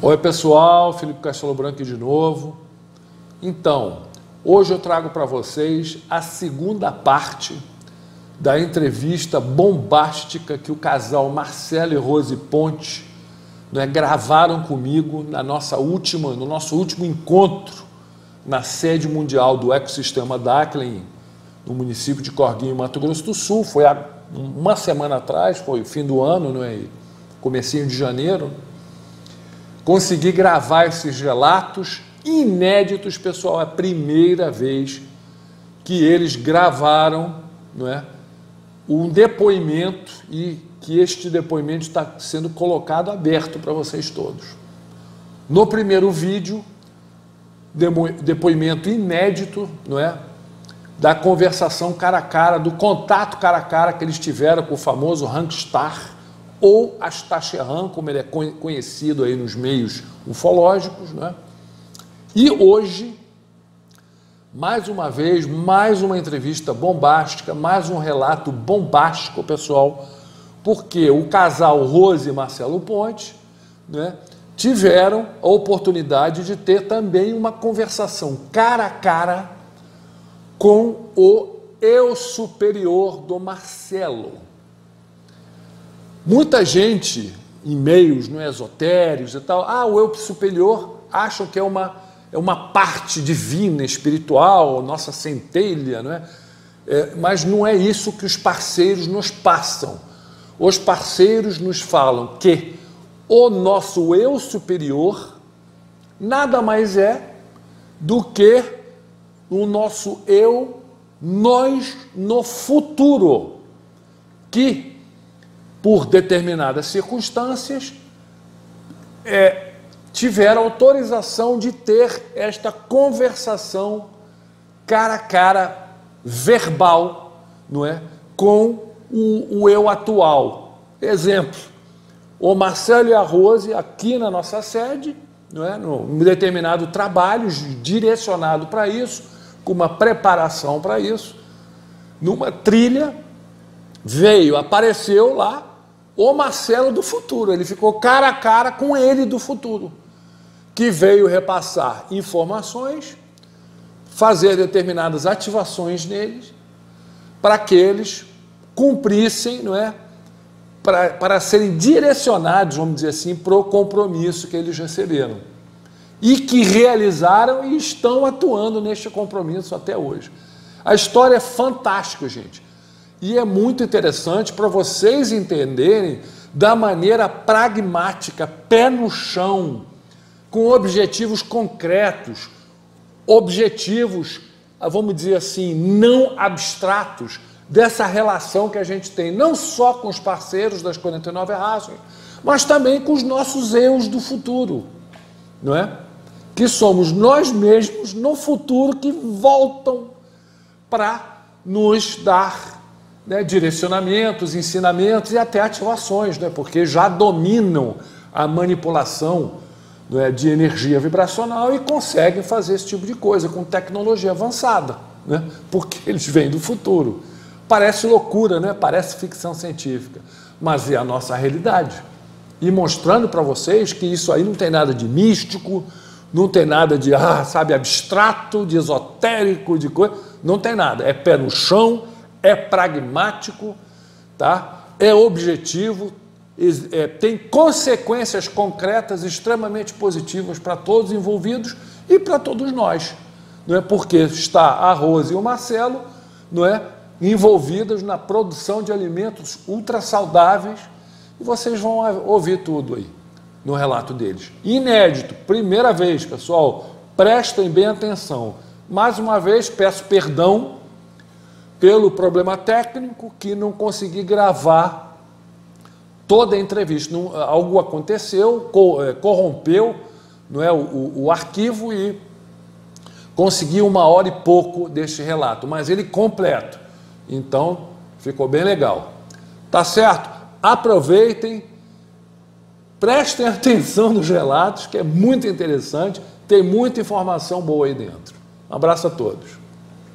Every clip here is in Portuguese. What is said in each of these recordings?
Oi pessoal, Felipe Castelo Branco de novo. Então, hoje eu trago para vocês a segunda parte da entrevista bombástica que o casal Marcelo e Rose Ponte gravaram comigo no nosso último encontro na sede mundial do ecossistema Dacklen, no município de Corguinho, Mato Grosso do Sul. Foi há uma semana atrás, foi o fim do ano, comecinho de janeiro. Consegui gravar esses relatos inéditos, pessoal. É a primeira vez que eles gravaram, um depoimento, e que este depoimento está sendo colocado aberto para vocês todos. No primeiro vídeo, depoimento inédito, da conversação cara a cara, do contato cara a cara que eles tiveram com o famoso Rangstar, ou Astacheran, como ele é conhecido aí nos meios ufológicos, E hoje, mais uma vez, mais uma entrevista bombástica, mais um relato bombástico, pessoal, porque o casal Rose e Marcelo Ponte, tiveram a oportunidade de ter também uma conversação cara a cara com o eu superior do Marcelo. Muita gente, em meios esotéricos e tal, o eu superior acham que é uma parte divina, espiritual, nossa centelha, mas não é isso que os parceiros nos passam. Os parceiros nos falam que o nosso eu superior nada mais é do que o nosso eu, nós no futuro, que por determinadas circunstâncias tiveram autorização de ter esta conversação cara a cara, verbal, com o eu atual. Exemplo, o Marcelo e a Rose aqui na nossa sede, num determinado trabalho direcionado para isso, com uma preparação para isso, numa trilha, apareceu lá o Marcelo do futuro. Ele ficou cara a cara com ele do futuro, que veio repassar informações, fazer determinadas ativações neles, para que eles cumprissem, para serem direcionados, vamos dizer assim, para o compromisso que eles receberam. E que realizaram e estão atuando neste compromisso até hoje. A história é fantástica, gente. E é muito interessante para vocês entenderem da maneira pragmática, pé no chão, com objetivos concretos, objetivos, vamos dizer assim, não abstratos, dessa relação que a gente tem, não só com os parceiros das 49 raças, mas também com os nossos eus do futuro, que somos nós mesmos no futuro, que voltam para nos dar direcionamentos, ensinamentos e até ativações, porque já dominam a manipulação de energia vibracional e conseguem fazer esse tipo de coisa com tecnologia avançada, porque eles vêm do futuro. Parece loucura, parece ficção científica, mas é a nossa realidade. E mostrando para vocês que isso aí não tem nada de místico, não tem nada de, abstrato, de esotérico, de coisa, não tem nada. É pé no chão, é pragmático, é objetivo, tem consequências concretas extremamente positivas para todos os envolvidos e para todos nós. Porque está a Rose e o Marcelo, envolvidas na produção de alimentos ultra saudáveis, e vocês vão ouvir tudo aí no relato deles. Inédito, primeira vez, pessoal, prestem bem atenção. Mais uma vez, peço perdão pelo problema técnico, que não consegui gravar toda a entrevista. Algo aconteceu, corrompeu o arquivo e consegui 1h e pouco deste relato, mas ele completo. Então, ficou bem legal. Tá certo? Aproveitem, prestem atenção nos relatos, que é muito interessante, tem muita informação boa aí dentro. Um abraço a todos.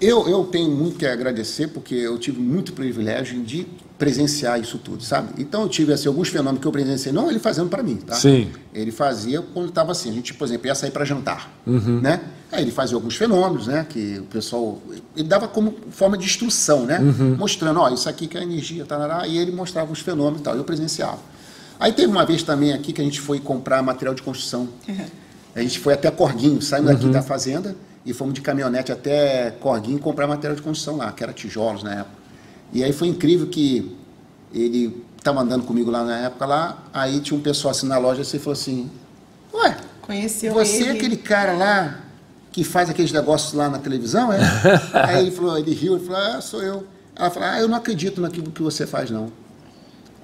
Eu tenho muito que agradecer, porque eu tive muito privilégio de presenciar isso tudo, sabe? Então eu tive assim, alguns fenômenos que eu presenciei, não ele fazendo para mim, tá? Sim. Ele fazia quando estava assim, a gente, por exemplo, ia sair para jantar, né? Aí ele fazia alguns fenômenos, né? Que o pessoal, ele dava como forma de instrução, né? Mostrando, ó, isso aqui que é a energia, tarará, e ele mostrava os fenômenos e tal, eu presenciava. Aí teve uma vez também aqui que a gente foi comprar material de construção. A gente foi até Corguinho, saímos daqui da fazenda e fomos de caminhonete até Corguinho comprar material de construção lá, que era tijolos na época. E aí foi incrível que ele estava andando comigo lá na época, lá, aí tinha um pessoal assim na loja, assim, falou assim, ué, conheceu você ele? É aquele cara lá que faz aqueles negócios lá na televisão, é? Aí ele falou, ele riu, ele falou, ah, sou eu. Ela falou, ah, eu não acredito naquilo que você faz, não.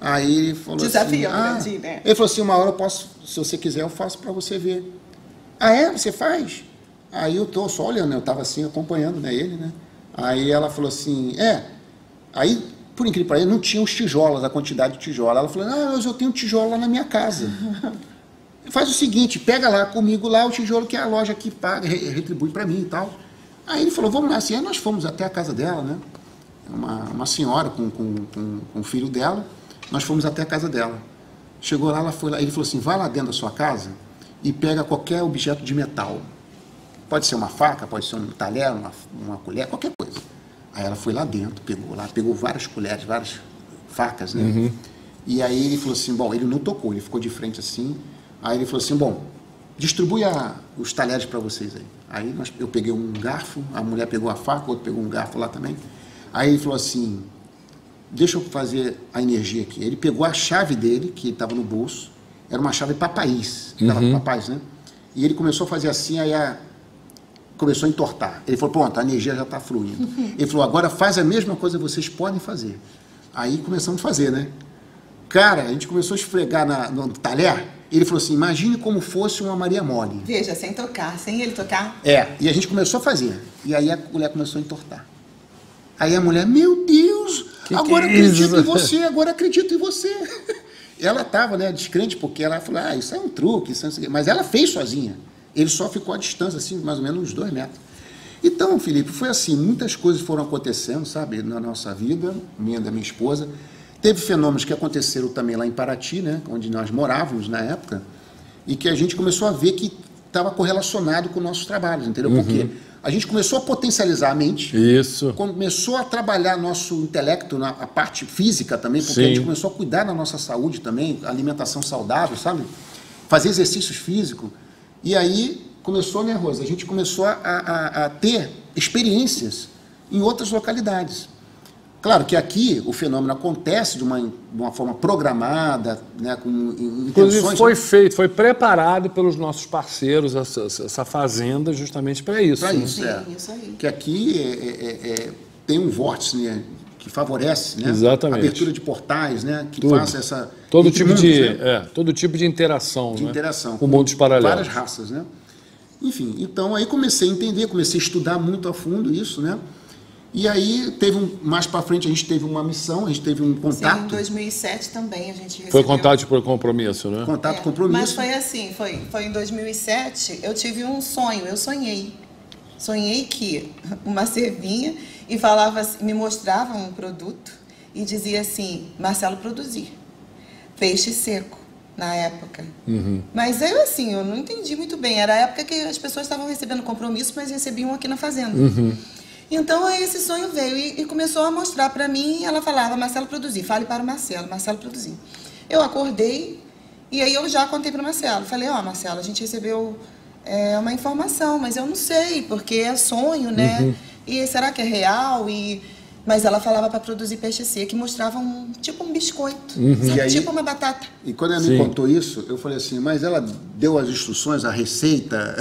Aí ele falou Desafio, assim, né? ele falou assim, uma hora eu posso, se você quiser, eu faço para você ver. Ah, é? Você faz? Aí eu tô só olhando, né? Eu tava assim, acompanhando, né, ele, né? Aí ela falou assim, aí, por incrível que pareça, não tinha os tijolos, a quantidade de tijolos. Ela falou, não, mas eu tenho tijolo lá na minha casa. Faz o seguinte, pega lá comigo lá o tijolo que a loja aqui paga, retribui para mim e tal. Aí ele falou, vamos lá, assim, aí nós fomos até a casa dela, né? Uma senhora com o filho dela, nós fomos até a casa dela. Chegou lá, ela foi lá, ele falou assim, vai lá dentro da sua casa e pega qualquer objeto de metal. Pode ser uma faca, pode ser um talher, uma colher, qualquer coisa. Aí ela foi lá dentro, pegou várias colheres, várias facas, né? E aí ele falou assim, bom, ele não tocou, ele ficou de frente assim. Aí ele falou assim, bom, distribui os talheres para vocês aí. Aí eu peguei um garfo, a mulher pegou a faca, o outro pegou um garfo lá também. Aí ele falou assim, deixa eu fazer a energia aqui. Ele pegou a chave dele, que estava no bolso, era uma chave papaiz, papais, né? E ele começou a fazer assim, aí começou a entortar. Ele falou, pronto, a energia já está fluindo. Ele falou, agora faz a mesma coisa que vocês podem fazer. Aí começamos a fazer, né? Cara, a gente começou a esfregar no talher, ele falou assim, imagine como fosse uma Maria Mole. Veja, sem tocar, sem ele tocar. E a gente começou a fazer. E aí a mulher começou a entortar. Aí a mulher, meu Deus, agora acredito em você, agora acredito em você. Ela estava, né, descrente, porque ela falou, isso é um truque, isso é não, mas ela fez sozinha. Ele só ficou à distância, assim, mais ou menos uns 2 metros. Então, Felipe, foi assim, muitas coisas foram acontecendo, sabe, na nossa vida, minha e da minha esposa. Teve fenômenos que aconteceram também lá em Paraty, né, onde nós morávamos na época, e que a gente começou a ver que estava correlacionado com nossos trabalhos, entendeu? Porque a gente começou a potencializar a mente, começou a trabalhar nosso intelecto, a parte física também, porque a gente começou a cuidar da nossa saúde também, alimentação saudável, sabe? Fazer exercícios físicos. E aí começou, né, Rosa? A gente começou a ter experiências em outras localidades. Claro que aqui o fenômeno acontece de uma forma programada, né, com inclusive foi preparado pelos nossos parceiros essa fazenda justamente para isso. Para isso, isso aí. Que aqui tem um vórtice, né, que favorece, né, exatamente, abertura de portais, né, que faça essa todo tipo de interação, com mundos paralelos, várias raças, né. Enfim, então aí comecei a entender, comecei a estudar muito a fundo isso, né. E aí, mais para frente, a gente teve uma missão, a gente teve um contato. Sim, em 2007 também a gente recebeu. Foi contato por compromisso, né? Contato, compromisso. Mas foi assim, foi em 2007, eu tive um sonho, eu sonhei. Sonhei que uma vinha e falava, me mostrava um produto e dizia assim, Marcelo produzir, peixe seco, na época. Mas eu assim, eu não entendi muito bem, era a época que as pessoas estavam recebendo compromisso, mas recebiam aqui na fazenda. Então, aí esse sonho veio e começou a mostrar para mim, ela falava, Marcelo produzir, fale para o Marcelo produzir. Eu acordei e aí eu já contei para o Marcelo, falei, Marcelo, a gente recebeu uma informação, mas eu não sei, porque é sonho, né? E será que é real? Mas ela falava para produzir peixe seco, que mostrava tipo um biscoito, sabe? Aí, tipo uma batata. E quando ela me contou isso, eu falei assim, mas ela deu as instruções, a receita?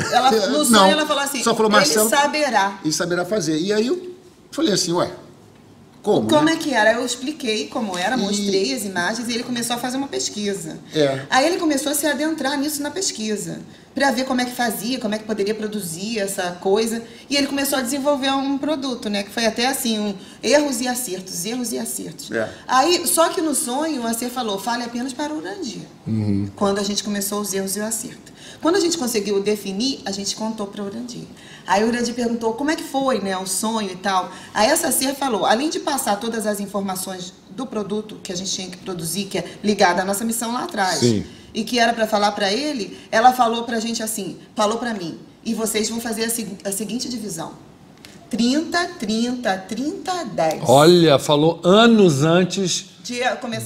No sonho ela falou assim, só falou, Marcelo, ele saberá. Ele saberá fazer. E aí eu falei assim, como? Como é que era? Eu expliquei como era, mostrei as imagens e ele começou a fazer uma pesquisa. Aí ele começou a se adentrar nisso na pesquisa. para ver como é que fazia, como é que poderia produzir essa coisa. E ele começou a desenvolver um produto, né? Que foi até assim, erros e acertos, erros e acertos. Aí, só que no sonho, o Acer falou, fale apenas para o Urandir. Quando a gente começou os erros e o acerto. Quando a gente conseguiu definir, a gente contou para o Urandir. Aí o Urandir perguntou como é que foi, né, o sonho e tal. Aí essa Acer falou, além de passar todas as informações do produto que a gente tinha que produzir, que é ligada à nossa missão lá atrás, Sim. e que era para falar para ele, ela falou para a gente assim, falou para mim, e vocês vão fazer a seguinte divisão, 30, 30, 30, 10. Olha, falou anos antes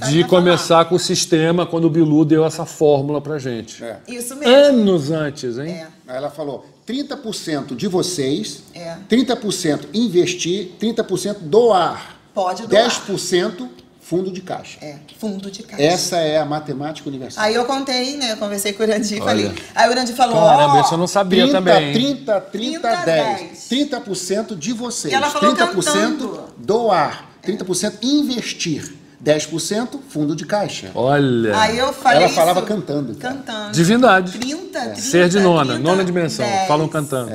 de começar com o sistema, quando o Bilu deu essa fórmula pra gente. Isso mesmo. Anos antes, hein? Aí ela falou, 30% de vocês, 30% investir, 30% doar. Pode doar. 10% fundo de caixa. Fundo de caixa. Essa é a matemática universal. Aí eu contei, né? Eu conversei com o Urandir e falei. Aí o Urandir falou: caramba, isso eu não sabia 30, também. 30, 30, 10. 30% de vocês. E ela falou 30% cantando. doar. 30% investir. 10% fundo de caixa. Olha. Aí eu falei. Ela falava cantando. Cantando. Divindade. 30, Ser de nona, 30, nona dimensão. 10. Falam cantando.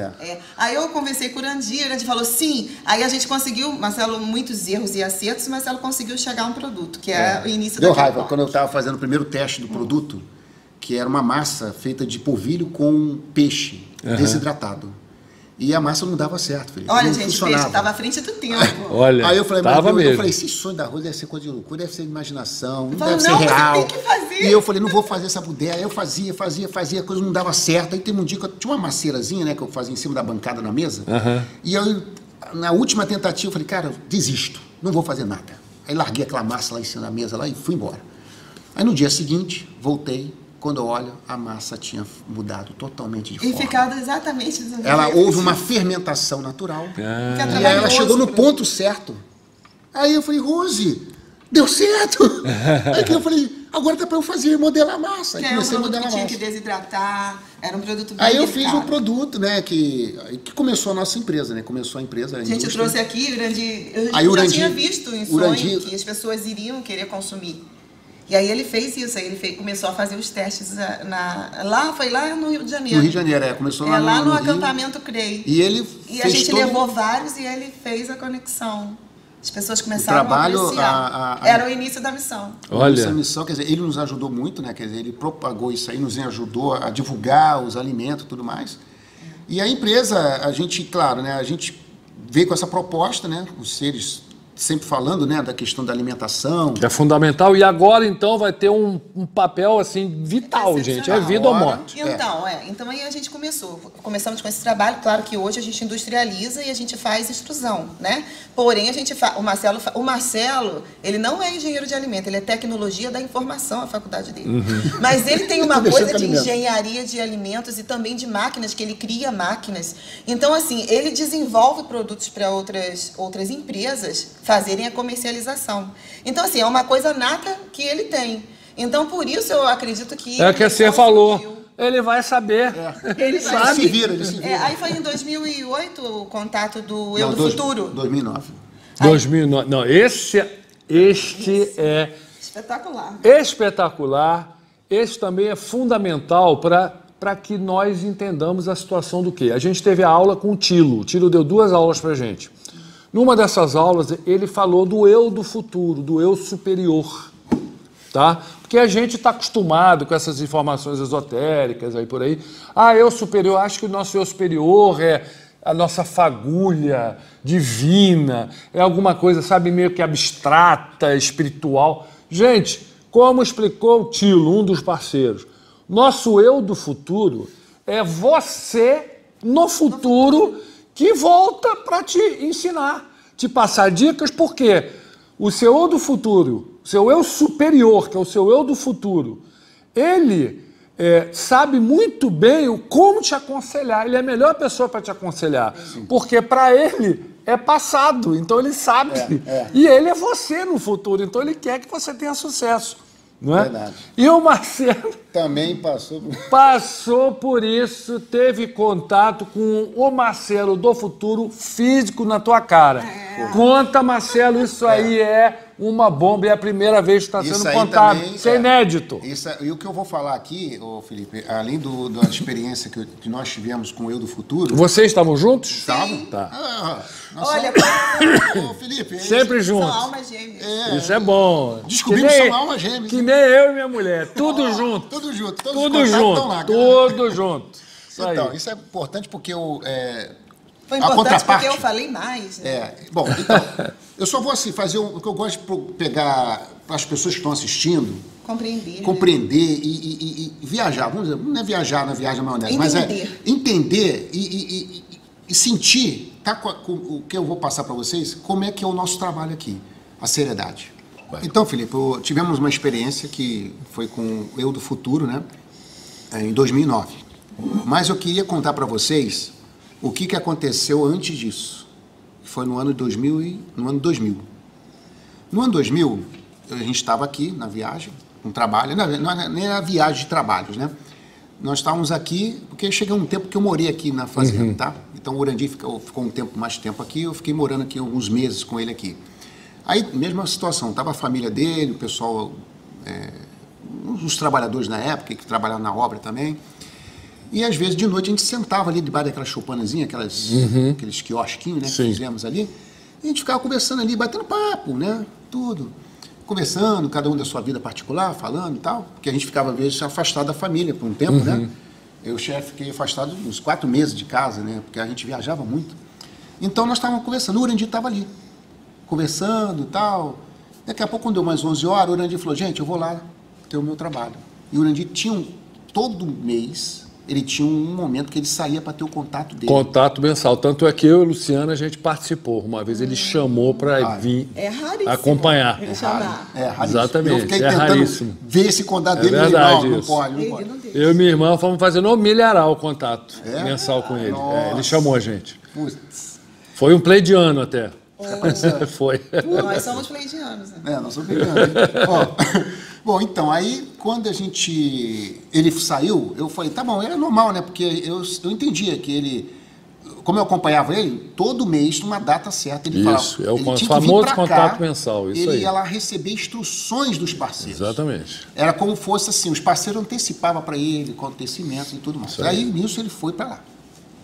Aí eu conversei com o Urandir falou sim. Aí a gente conseguiu, Marcelo, muitos erros e acertos, mas Marcelo conseguiu chegar a um produto, que é o início da Deu raiva quando eu estava fazendo o primeiro teste do produto, que era uma massa feita de polvilho com peixe desidratado. E a massa não dava certo, Felipe. Olha, não gente, funcionava. estava à frente do tempo. Olha, aí eu falei, tava mesmo. Eu falei, esse sonho da Rose deve ser coisa de loucura, deve ser imaginação, não Falou, deve ser não, real. você tem que fazer. E eu falei, não vou fazer essa ideia. Eu fazia, a coisa não dava certo. Aí teve um dia que eu tinha uma maceirazinha, né, que eu fazia em cima da bancada na mesa. E eu, na última tentativa, eu falei, cara, desisto, não vou fazer nada. Aí larguei aquela massa lá em cima da mesa lá e fui embora. Aí no dia seguinte, voltei. Quando eu olho, a massa tinha mudado totalmente de forma. E ficado exatamente do mesmo Ela jeito. houve uma fermentação natural. Que é E aí ela trabalhoso chegou no pra- ponto certo. Aí eu falei, Rose, deu certo. Aí que eu falei, agora dá para eu fazer, modelar a massa. Aí Que era um comecei a produto modelar que a tinha que massa. desidratar, era um produto bem Aí eu fiz delicado. um produto, né, que começou a nossa empresa, né? Começou a empresa. A gente trouxe aqui, eu Aí já Urandir- tinha visto em sonho Urandir- que as pessoas iriam querer consumir. E aí ele fez isso, aí ele começou a fazer os testes foi lá no Rio de Janeiro. No Rio de Janeiro, começou lá lá no Rio. acampamento CREI. E ele E a fez gente todo... levou vários e ele fez a conexão. As pessoas começaram trabalho, a apreciar. Era o início da missão. Olha. Essa missão, quer dizer, ele nos ajudou muito, né? Quer dizer, ele propagou isso aí, nos ajudou a divulgar os alimentos e tudo mais. E a empresa, a gente, claro, né? A gente veio com essa proposta, né? Os seres sempre falando, né? Da questão da alimentação. É fundamental. E agora, então, vai ter um papel, assim, vital, gente. É vida ou morte. Então aí a gente começamos com esse trabalho. Claro que hoje a gente industrializa e a gente faz extrusão, né? Porém, o Marcelo, ele não é engenheiro de alimento, ele é tecnologia da informação, a faculdade dele. Mas ele tem uma coisa de engenharia de alimentos e também de máquinas, que ele cria máquinas. Então, assim, ele desenvolve produtos para outras empresas fazerem a comercialização. Então, assim, é uma coisa nata que ele tem. Então, por isso eu acredito que... É o que você falou. Ele vai saber. Ele Ele se vira, ele se vira. aí foi em 2008 o contato do Eu do Futuro. 2009. 2009. Não, este é Espetacular. espetacular. Esse também é fundamental para que nós entendamos a situação do quê? A gente teve a aula com o Tilo. O Tilo deu 2 aulas para a gente. Numa dessas aulas, ele falou do eu do futuro, do eu superior, tá? Porque a gente está acostumado com essas informações esotéricas aí por aí. Eu superior, acho que o nosso eu superior é a nossa fagulha divina, é alguma coisa, sabe, meio que abstrata, espiritual. Gente, como explicou o Tilo, um dos parceiros, nosso eu do futuro é você no futuro que volta para te ensinar, te passar dicas, porque o seu eu do futuro, o seu eu superior, que é o seu eu do futuro, ele sabe muito bem como te aconselhar, ele é a melhor pessoa para te aconselhar, porque para ele é passado, então ele sabe, e ele é você no futuro, então ele quer que você tenha sucesso. Não é? Verdade. E o Marcelo... também passou. Passou por isso, teve contato com o Marcelo do futuro físico na tua cara. Conta, Marcelo, isso aí é uma bomba, é a primeira vez que está sendo contado. Isso é inédito. E o que eu vou falar aqui, ô Felipe, além da experiência que nós tivemos com o Eu do Futuro... Vocês estavam juntos? Estavam. Tá. Olha, Ô, Felipe... Sempre juntos. são almas gêmeas. Isso é bom. Descobrimos que são almas gêmeas. Que nem eu e minha mulher. Tudo junto. Tudo junto. Tudo junto. Tudo junto. Então, isso é importante porque Foi importante porque eu falei mais. Né? Bom, então, eu só vou assim, fazer o que eu gosto de pegar para as pessoas que estão assistindo. Compreender e viajar. Vamos dizer, não é viajar na viagem maionese, mas é entender e sentir, tá, com o que eu vou passar para vocês, como é que é o nosso trabalho aqui, a seriedade. Então, Felipe, tivemos uma experiência que foi com o Eu do Futuro, né, em 2009. Mas eu queria contar para vocês o que aconteceu antes disso. Foi no ano 2000. No ano 2000, a gente estava aqui na viagem, um trabalho, não era viagem de trabalhos, né? Nós estávamos aqui, porque chegou um tempo que eu morei aqui na fazenda, tá? Então o Urandir ficou mais tempo aqui, eu fiquei morando aqui alguns meses com ele aqui. Aí, mesma situação, estava a família dele, o pessoal, os trabalhadores na época, que trabalhavam na obra também. E às vezes de noite a gente sentava ali debaixo daquela choupanazinha, aqueles quiosquinhos, né, que fizemos ali, e a gente ficava conversando ali, batendo papo, né, tudo. Conversando, cada um da sua vida particular, falando e tal, porque a gente ficava às vezes afastado da família por um tempo, né. Eu, chefe, fiquei afastado uns 4 meses de casa, né, porque a gente viajava muito. Então nós estávamos conversando, o Urandir estava ali, conversando e tal. Daqui a pouco, quando deu mais 11 horas, o Urandir falou, gente, eu vou lá ter o meu trabalho. E o Urandir tinha todo mês... Ele tinha um momento que ele saía para ter o contato dele. Contato mensal. Tanto é que eu e o Luciano, a gente participou. Uma vez ele chamou para vir acompanhar. Ele chamar. Raríssimo. Exatamente. Eu fiquei tentando ver esse contato dele. Verdade, não pode. Eu e minha irmã fomos fazer no milharal o contato mensal com ele. Ele chamou a gente. Putz. Foi um pleidiano até. Foi. Nós somos pleidianos. Né? Nós somos pleidianos. Bom, então, aí, quando ele saiu, eu falei, tá bom, era normal, né, porque eu entendia que ele, como eu acompanhava ele, todo mês, numa data certa, ele falava... Isso, é o famoso contato mensal, isso aí. Ele ia lá receber instruções dos parceiros. Exatamente. Era como fosse assim, os parceiros antecipavam para ele, com acontecimentos e tudo mais. Aí, nisso, ele foi para lá.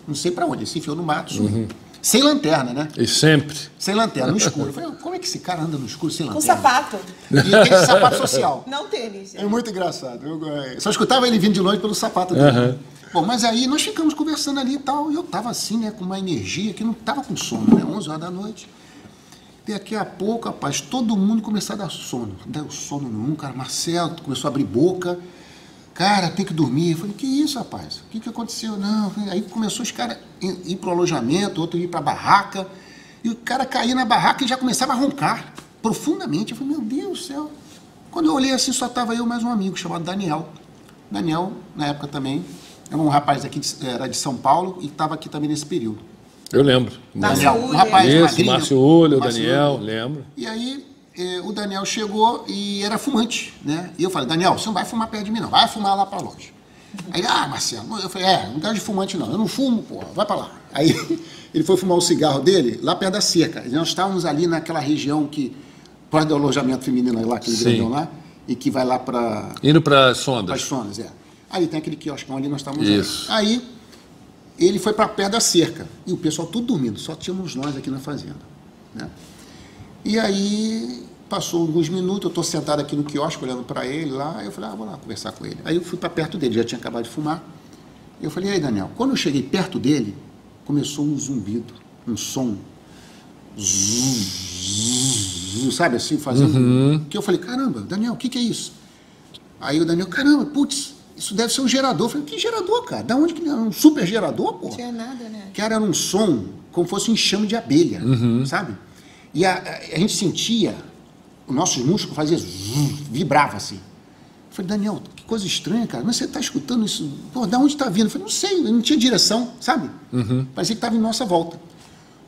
Não sei para onde, ele se enfiou no mato, sumiu. Sem lanterna, né? E sempre. Sem lanterna, no escuro. Eu falei, como é que esse cara anda no escuro sem lanterna? Com sapato. E esse sapato social. Não tênis. É muito engraçado. Eu só escutava ele vindo de longe pelo sapato dele. Bom, mas aí nós ficamos conversando ali e tal, e eu tava assim, né, com uma energia que não tava com sono, né? 11 horas da noite. Daqui a pouco, rapaz, todo mundo começou a dar sono. Não deu sono nenhum, cara. Marcelo começou a abrir boca. Cara, tem que dormir. Eu falei, que isso, rapaz? O que aconteceu? Não. Aí começou os caras ir pro alojamento, outro ir pra barraca. E o cara caía na barraca e já começava a roncar profundamente. Eu falei, meu Deus do céu. Quando eu olhei assim, só tava eu e mais um amigo chamado Daniel. Daniel, na época também, era um rapaz aqui, era de São Paulo e estava aqui também nesse período. Eu lembro. Daniel, um rapaz magrinho. Márcio Ulho, Daniel, lembro. E aí... o Daniel chegou e era fumante, né? E eu falei, Daniel, você não vai fumar perto de mim, não. Vai fumar lá pra longe. Aí, Marcelo, eu falei, não gosto de fumante, não. Eu não fumo, porra, vai pra lá. Aí ele foi fumar o cigarro dele lá perto da cerca. E nós estávamos ali naquela região que, perto do alojamento feminino lá, aquele grandão lá, e que vai lá pra... Indo pra Sondas. Para as Sondas, Aí tem aquele quioscão ali, nós estávamos Isso. Aí ele foi pra perto da cerca. E o pessoal tudo dormindo, só tínhamos nós aqui na fazenda, né? E aí, passou alguns minutos, eu estou sentado aqui no quiosque, olhando para ele lá, aí eu falei, vou lá conversar com ele. Aí eu fui para perto dele, já tinha acabado de fumar. Eu falei, e aí, Daniel? Quando eu cheguei perto dele, começou um zumbido, um som. Sabe assim, fazendo... Que eu falei, caramba, Daniel, o que é isso? Aí o Daniel, caramba, putz, isso deve ser um gerador. Eu falei, que gerador, cara? Da onde que é? Um super gerador, pô? Não tinha nada, né? Que era um som como fosse um enxame de abelha, sabe? E a gente sentia, os nossos músculos faziam, vibrava assim. Eu falei, Daniel, que coisa estranha, cara. Mas você está escutando isso? Pô, da onde está vindo? Eu falei, não sei, não tinha direção, sabe? Parecia que estava em nossa volta.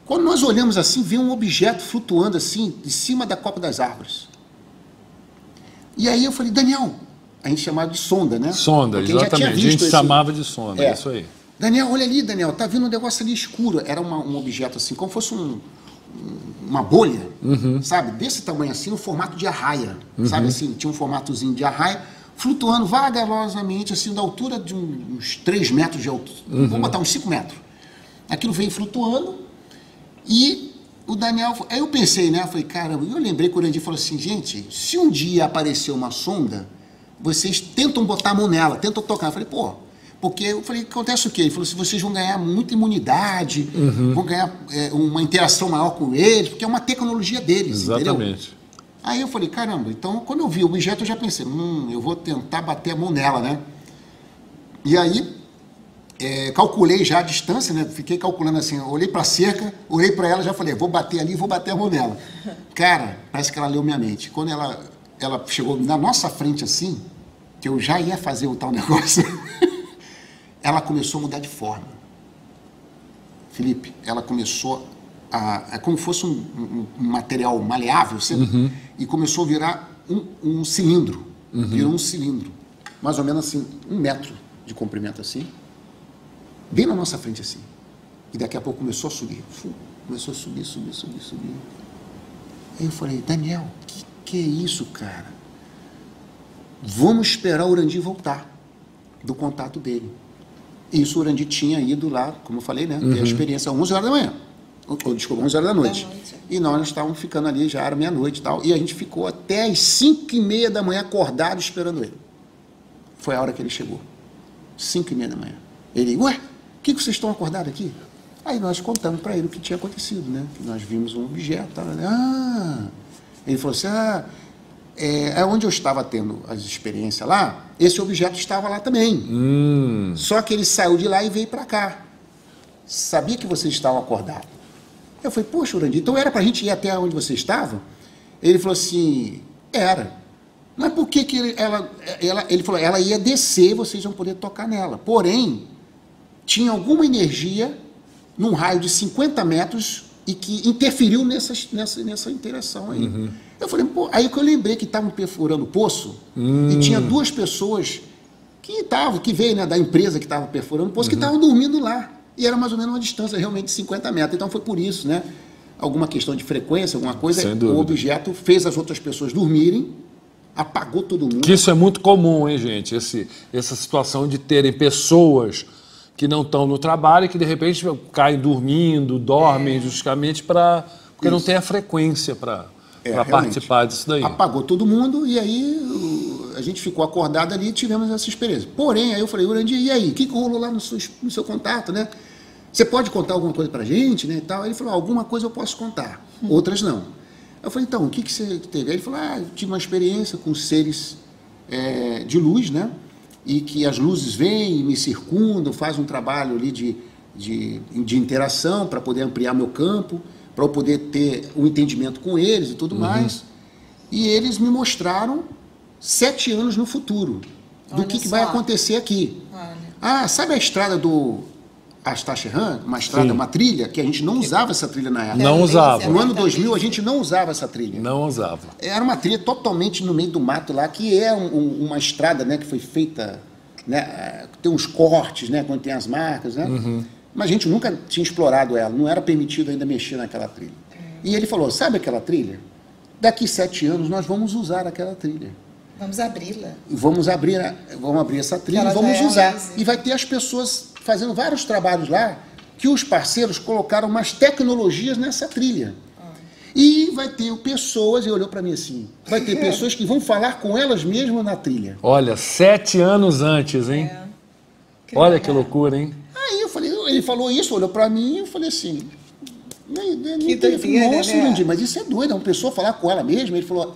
Quando nós olhamos assim, veio um objeto flutuando assim, de cima da copa das árvores. E aí eu falei, Daniel, a gente chamava de sonda, né? Sonda, porque exatamente. A gente esse... chamava de sonda, é isso aí. Daniel, olha ali, Daniel, tá vindo um negócio ali escuro. Era um objeto assim, como fosse uma bolha, sabe? Desse tamanho assim, no formato de arraia, sabe assim? Tinha um formatozinho de arraia, flutuando vagarosamente, assim, da altura de uns 3 metros de altura. Vamos botar uns 5 metros. Aquilo veio flutuando e o Daniel... Aí eu pensei, né? Eu falei, caramba, eu lembrei que o Urandir falou assim, gente, se um dia aparecer uma sonda, vocês tentam botar a mão nela, tentam tocar. Eu falei, pô, porque eu falei, acontece o quê? Ele falou assim, vocês vão ganhar muita imunidade, vão ganhar uma interação maior com eles, porque é uma tecnologia deles, exatamente. Entendeu? Aí eu falei, caramba, então quando eu vi o objeto eu já pensei, eu vou tentar bater a mão nela, né? E aí, calculei já a distância, né? Fiquei calculando assim, olhei para a cerca, olhei para ela, já falei, vou bater ali, vou bater a mão nela. Cara, parece que ela leu minha mente. Quando ela chegou na nossa frente assim, que eu já ia fazer o tal negócio, ela começou a mudar de forma. Felipe, ela começou como fosse um material maleável, sabe? E começou a virar um cilindro. Virou um cilindro. Mais ou menos assim, 1 metro de comprimento assim. Bem na nossa frente assim. E daqui a pouco começou a subir. Começou a subir. Aí eu falei, Daniel, que é isso, cara? Vamos esperar o Urandir voltar do contato dele. Isso o Urandir tinha ido lá, como eu falei, né? Ter a experiência às 11 horas da manhã. Desculpa, 11 horas da noite. E nós estávamos ficando ali, já era meia-noite e tal. E a gente ficou até as 5h30 da manhã acordado esperando ele. Foi a hora que ele chegou. 5h30 da manhã. Ele, ué, o que vocês estão acordados aqui? Aí nós contamos para ele o que tinha acontecido, né? Que nós vimos um objeto. Ele falou assim, onde eu estava tendo as experiências lá, esse objeto estava lá também. Só que ele saiu de lá e veio para cá. Sabia que vocês estavam acordados. Eu falei, poxa, Urandir, então era para a gente ir até onde você estava? Ele falou assim, era. Mas por que ele falou, ela ia descer, vocês vão poder tocar nela. Porém, tinha alguma energia num raio de 50 metros e que interferiu nessa interação aí. Eu falei, pô, aí que eu lembrei que estavam perfurando o poço e tinha 2 pessoas que veio, né, da empresa que estava perfurando o poço, que estavam dormindo lá. E era mais ou menos uma distância realmente de 50 metros. Então foi por isso, né? Alguma questão de frequência, alguma coisa, o objeto fez as outras pessoas dormirem, apagou todo mundo. Que isso é muito comum, hein, gente? Essa situação de terem pessoas que não estão no trabalho e que de repente caem dormindo, dormem justamente porque não tem a frequência para participar disso daí. Apagou todo mundo e aí a gente ficou acordado ali e tivemos essa experiência. Porém, aí eu falei, Urandir, e aí? O que rolou lá no seu contato, né? Você pode contar alguma coisa pra gente, né, e tal? Ele falou, alguma coisa eu posso contar, outras não. Eu falei, então, o que você teve? Aí ele falou, eu tive uma experiência com seres de luz, né? E que as luzes vêm e me circundam, faz um trabalho ali de interação para poder ampliar meu campo, para eu poder ter um entendimento com eles e tudo mais. E eles me mostraram 7 anos no futuro do que vai acontecer aqui. Sabe a estrada do Astacheran, uma estrada, uma trilha, que a gente não usava essa trilha na época. Não usava. No ano 2000 a gente não usava essa trilha. Não usava. Era uma trilha totalmente no meio do mato lá, que é uma estrada, né, que foi feita, né, tem uns cortes, né, quando tem as marcas, né? Mas a gente nunca tinha explorado ela, não era permitido ainda mexer naquela trilha. E ele falou, sabe aquela trilha? Daqui 7 anos nós vamos usar aquela trilha. Vamos abri-la. Vamos abrir essa trilha e vamos usar. E vai ter as pessoas fazendo vários trabalhos lá, que os parceiros colocaram umas tecnologias nessa trilha. E vai ter pessoas, e olhou para mim assim, vai ter pessoas que vão falar com elas mesmas na trilha. Olha, 7 anos antes, hein? Olha que loucura, hein? Aí eu falei, ele falou isso, olhou para mim e eu falei assim, doideira, nossa, né? mas isso é doido, uma pessoa falar com ela mesma. Ele falou,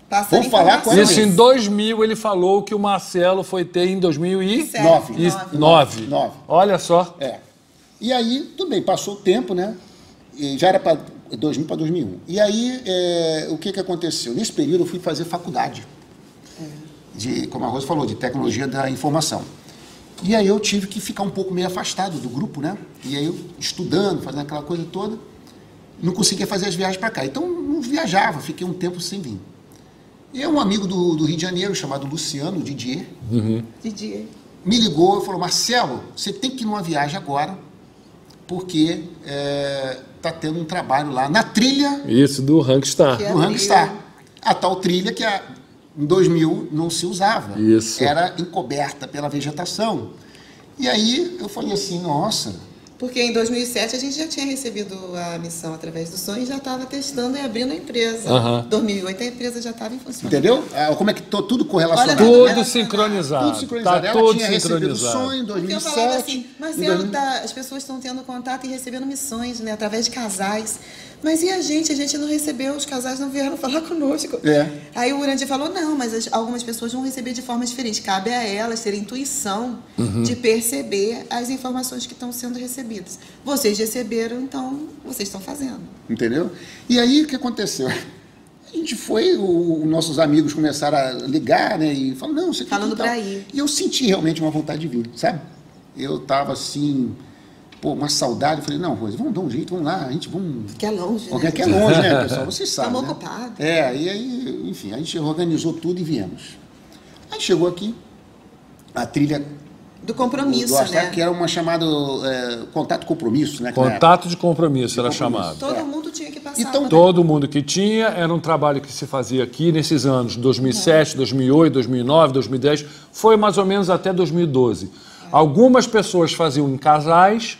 Passar vamos falar com ela Isso mesmo. em 2000 ele falou que o Marcelo foi ter em 2009. Olha só. E aí, tudo bem, passou o tempo, né? E já era para 2000 para 2001. E aí, o que aconteceu? Nesse período eu fui fazer faculdade, como a Rosa falou, de tecnologia da informação. E aí eu tive que ficar um pouco meio afastado do grupo, né? E aí eu estudando, fazendo aquela coisa toda, não conseguia fazer as viagens para cá. Então não viajava, fiquei um tempo sem vir. E um amigo do Rio de Janeiro, chamado Luciano, Didier, me ligou e falou, Marcelo, você tem que ir numa viagem agora, porque tá tendo um trabalho lá na trilha... Isso, do Rangstar. Do Rangstar. A tal trilha que em 2000 não se usava. Isso. Era encoberta pela vegetação. E aí eu falei assim, nossa... Porque em 2007 a gente já tinha recebido a missão através do sonho e já estava testando e abrindo a empresa. Em 2008 a empresa já estava em funcionamento. Entendeu? Como é que tudo correlacionado? Tudo sincronizado. Tudo sincronizado. Tá ela tudo tinha recebido o sincronizado. sonho em 2007. Porque eu falava assim, Marcelo, as pessoas estão tendo contato e recebendo missões, né, através de casais. Mas e a gente? A gente não recebeu, os casais não vieram falar conosco. Aí o Urandir falou, não, mas algumas pessoas vão receber de forma diferente. Cabe a elas ter intuição de perceber as informações que estão sendo recebidas. Vocês receberam, então vocês estão fazendo. Entendeu? E aí o que aconteceu? A gente foi, os nossos amigos começaram a ligar, né? E falaram, não, você tem falando que pra ir. E eu senti realmente uma vontade de vir, sabe? Eu tava assim... Pô, uma saudade, eu falei, não, Rose, vamos dar um jeito, vamos lá, a gente vamos... Que é longe, porque né? é longe, né, pessoal? Vocês sabem, Estamos né? ocupados. E aí, enfim, a gente organizou tudo e viemos. Aí chegou aqui, a trilha... Do compromisso, né? né? Que era uma chamada contato compromisso, né? Contato de compromisso era chamado. Todo mundo tinha que passar. Então, Todo mundo que tinha, era um trabalho que se fazia aqui nesses anos, 2007, 2008, 2009, 2010, foi mais ou menos até 2012. Algumas pessoas faziam em casais,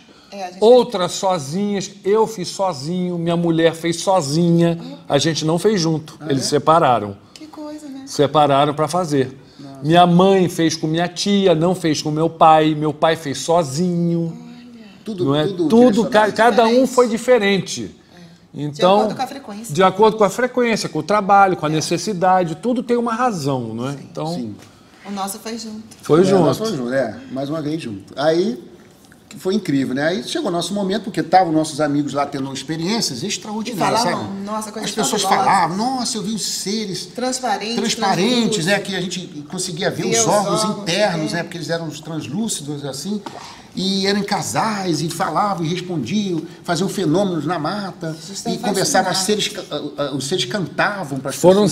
outras sozinhas, eu fiz sozinho, minha mulher fez sozinha, a gente não fez junto, eles separaram. Que coisa, né? Separaram para fazer. Nossa. Minha mãe fez com minha tia, não fez com meu pai fez sozinho. Tudo, cada um foi diferente. Então, de acordo com a frequência. De acordo com a frequência, com o trabalho, com a necessidade, tudo tem uma razão, não é? Então, sim. O nosso foi junto. Foi junto. O nosso foi junto, mais uma vez junto. Aí, foi incrível, né? Aí chegou o nosso momento, porque estavam nossos amigos lá tendo experiências extraordinárias, falavam, sabe? nossa, coisa as pessoas fabulosa. falavam, nossa, eu vi os seres transparentes, né? Que a gente conseguia ver os órgãos internos, né? Porque eles eram translúcidos, assim. E eram em casais, e falavam, e respondiam, faziam fenômenos na mata, e conversavam, os seres cantavam para as pessoas. Foram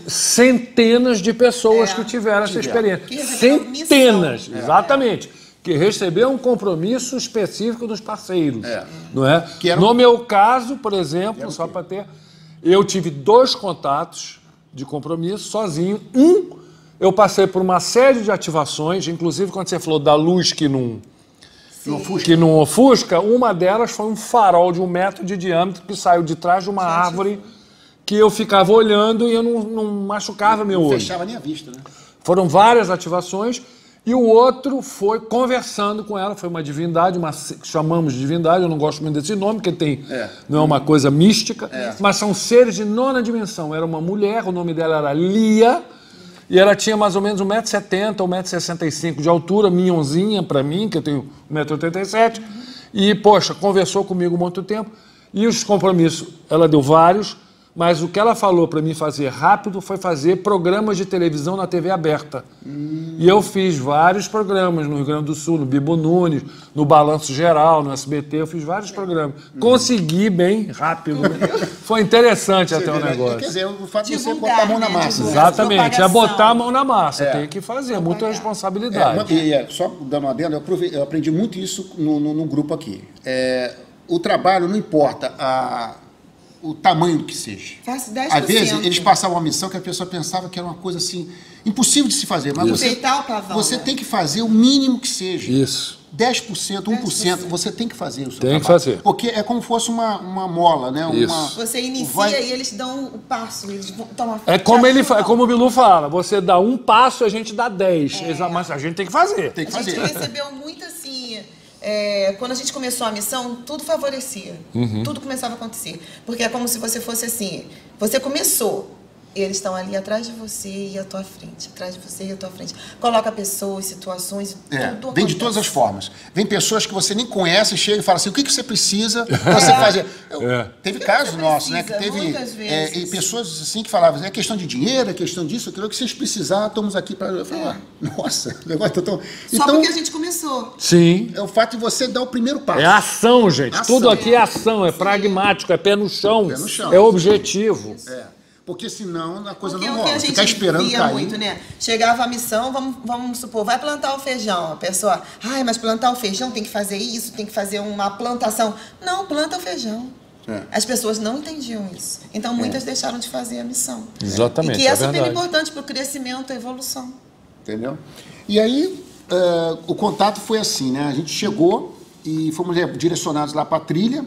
centenas de pessoas que tiveram essa experiência. Centenas, exatamente. Que recebeu um compromisso específico dos parceiros, não é? No meu caso, por exemplo, só para ter, eu tive 2 contatos de compromisso sozinho. Eu passei por uma série de ativações, inclusive quando você falou da luz que não ofusca, uma delas foi um farol de 1 metro de diâmetro que saiu de trás de uma árvore que eu ficava olhando e eu não machucava meu olho. Não fechava nem a vista, né? Foram várias ativações. E o outro foi conversando com ela, foi uma divindade, chamamos de divindade, eu não gosto muito desse nome, porque não é uma coisa mística, mas são seres de 9ª dimensão. Era uma mulher, o nome dela era Lia, e ela tinha mais ou menos 1,70 m ou 1,65 m de altura, minhonzinha para mim, que eu tenho 1,87 m, e, poxa, conversou comigo muito tempo, e os compromissos, ela deu vários, mas o que ela falou para mim fazer rápido foi fazer programas de televisão na TV aberta. E eu fiz vários programas no Rio Grande do Sul, no Bibo Nunes, no Balanço Geral, no SBT, eu fiz vários programas. Consegui bem rápido. Foi interessante até o negócio. Quer dizer, o fato de você botar a mão na massa. Exatamente, é botar a mão na massa, tem que fazer, muita responsabilidade. Só dando uma adendo, eu aprendi muito isso no grupo aqui. O trabalho não importa o tamanho do que seja. Faz 10%. Às vezes, eles passavam uma missão que a pessoa pensava que era uma coisa assim, impossível de se fazer. Mas você tem que fazer o mínimo que seja. Isso. 10%, 1%, você tem que fazer o seu trabalho. Tem que fazer. Porque é como se fosse uma mola, né? Isso. Você inicia e eles dão o passo, eles tomam como o Bilu fala, você dá 1 passo e a gente dá 10. Mas a gente tem que fazer. Tem que fazer. A gente recebeu muito assim... quando a gente começou a missão, tudo favorecia. Tudo começava a acontecer. Porque é como se você fosse assim, você começou, eles estão ali atrás de você e à tua frente, atrás de você e à tua frente. Coloca pessoas, situações, tudo vem de todas as formas. Vem pessoas que você nem conhece, chega e fala assim, o que você precisa, você faz. Teve casos nossos, né? Que teve e pessoas assim que falavam, é questão de dinheiro, é questão disso, aquilo que vocês precisarem, estamos aqui para falar. Nossa, o negócio tão... Só porque a gente começou. Sim. É o fato de você dar o primeiro passo. É ação, gente. Tudo aqui é ação, é pragmático, é pé no chão. É objetivo. Porque senão a coisa Porque não o que rola. a gente Ficar esperando via cair. muito, né? Chegava a missão, vamos supor, vai plantar o feijão. A pessoa, ai, mas plantar o feijão tem que fazer isso, tem que fazer uma plantação. Não, planta o feijão. É. As pessoas não entendiam isso. Então, muitas deixaram de fazer a missão. Exatamente, E que é, é super verdade. importante para o crescimento e evolução. Entendeu? E aí, o contato foi assim, né? A gente chegou e fomos direcionados lá para a trilha.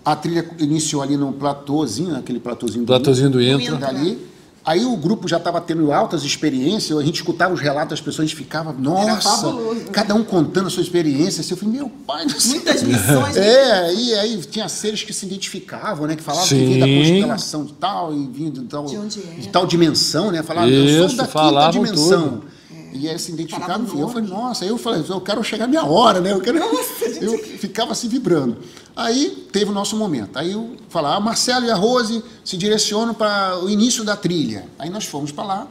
A trilha iniciou ali no platôzinho, aquele platôzinho Platôzinho do Intra. Intra. dali. Aí o grupo já estava tendo altas experiências, a gente escutava os relatos das pessoas, a gente ficava, nossa, fabuloso. cada um contando a sua experiência. Assim, eu falei, meu pai do céu. Muitas missões. E aí tinha seres que se identificavam, né? Que falavam que vinha da Sim. constelação de tal, e vinha de tal, De onde é. de tal dimensão, né? Falavam, eu Isso, sou da quinta falavam dimensão. tudo. E aí se identificava, Falavam enfim. Eu falei, nome. nossa, aí eu falei, eu quero chegar a minha hora, né? Eu ficava assim vibrando. Aí teve o nosso momento. Aí eu falava, Marcelo e a Rose se direcionam para o início da trilha. Aí nós fomos para lá,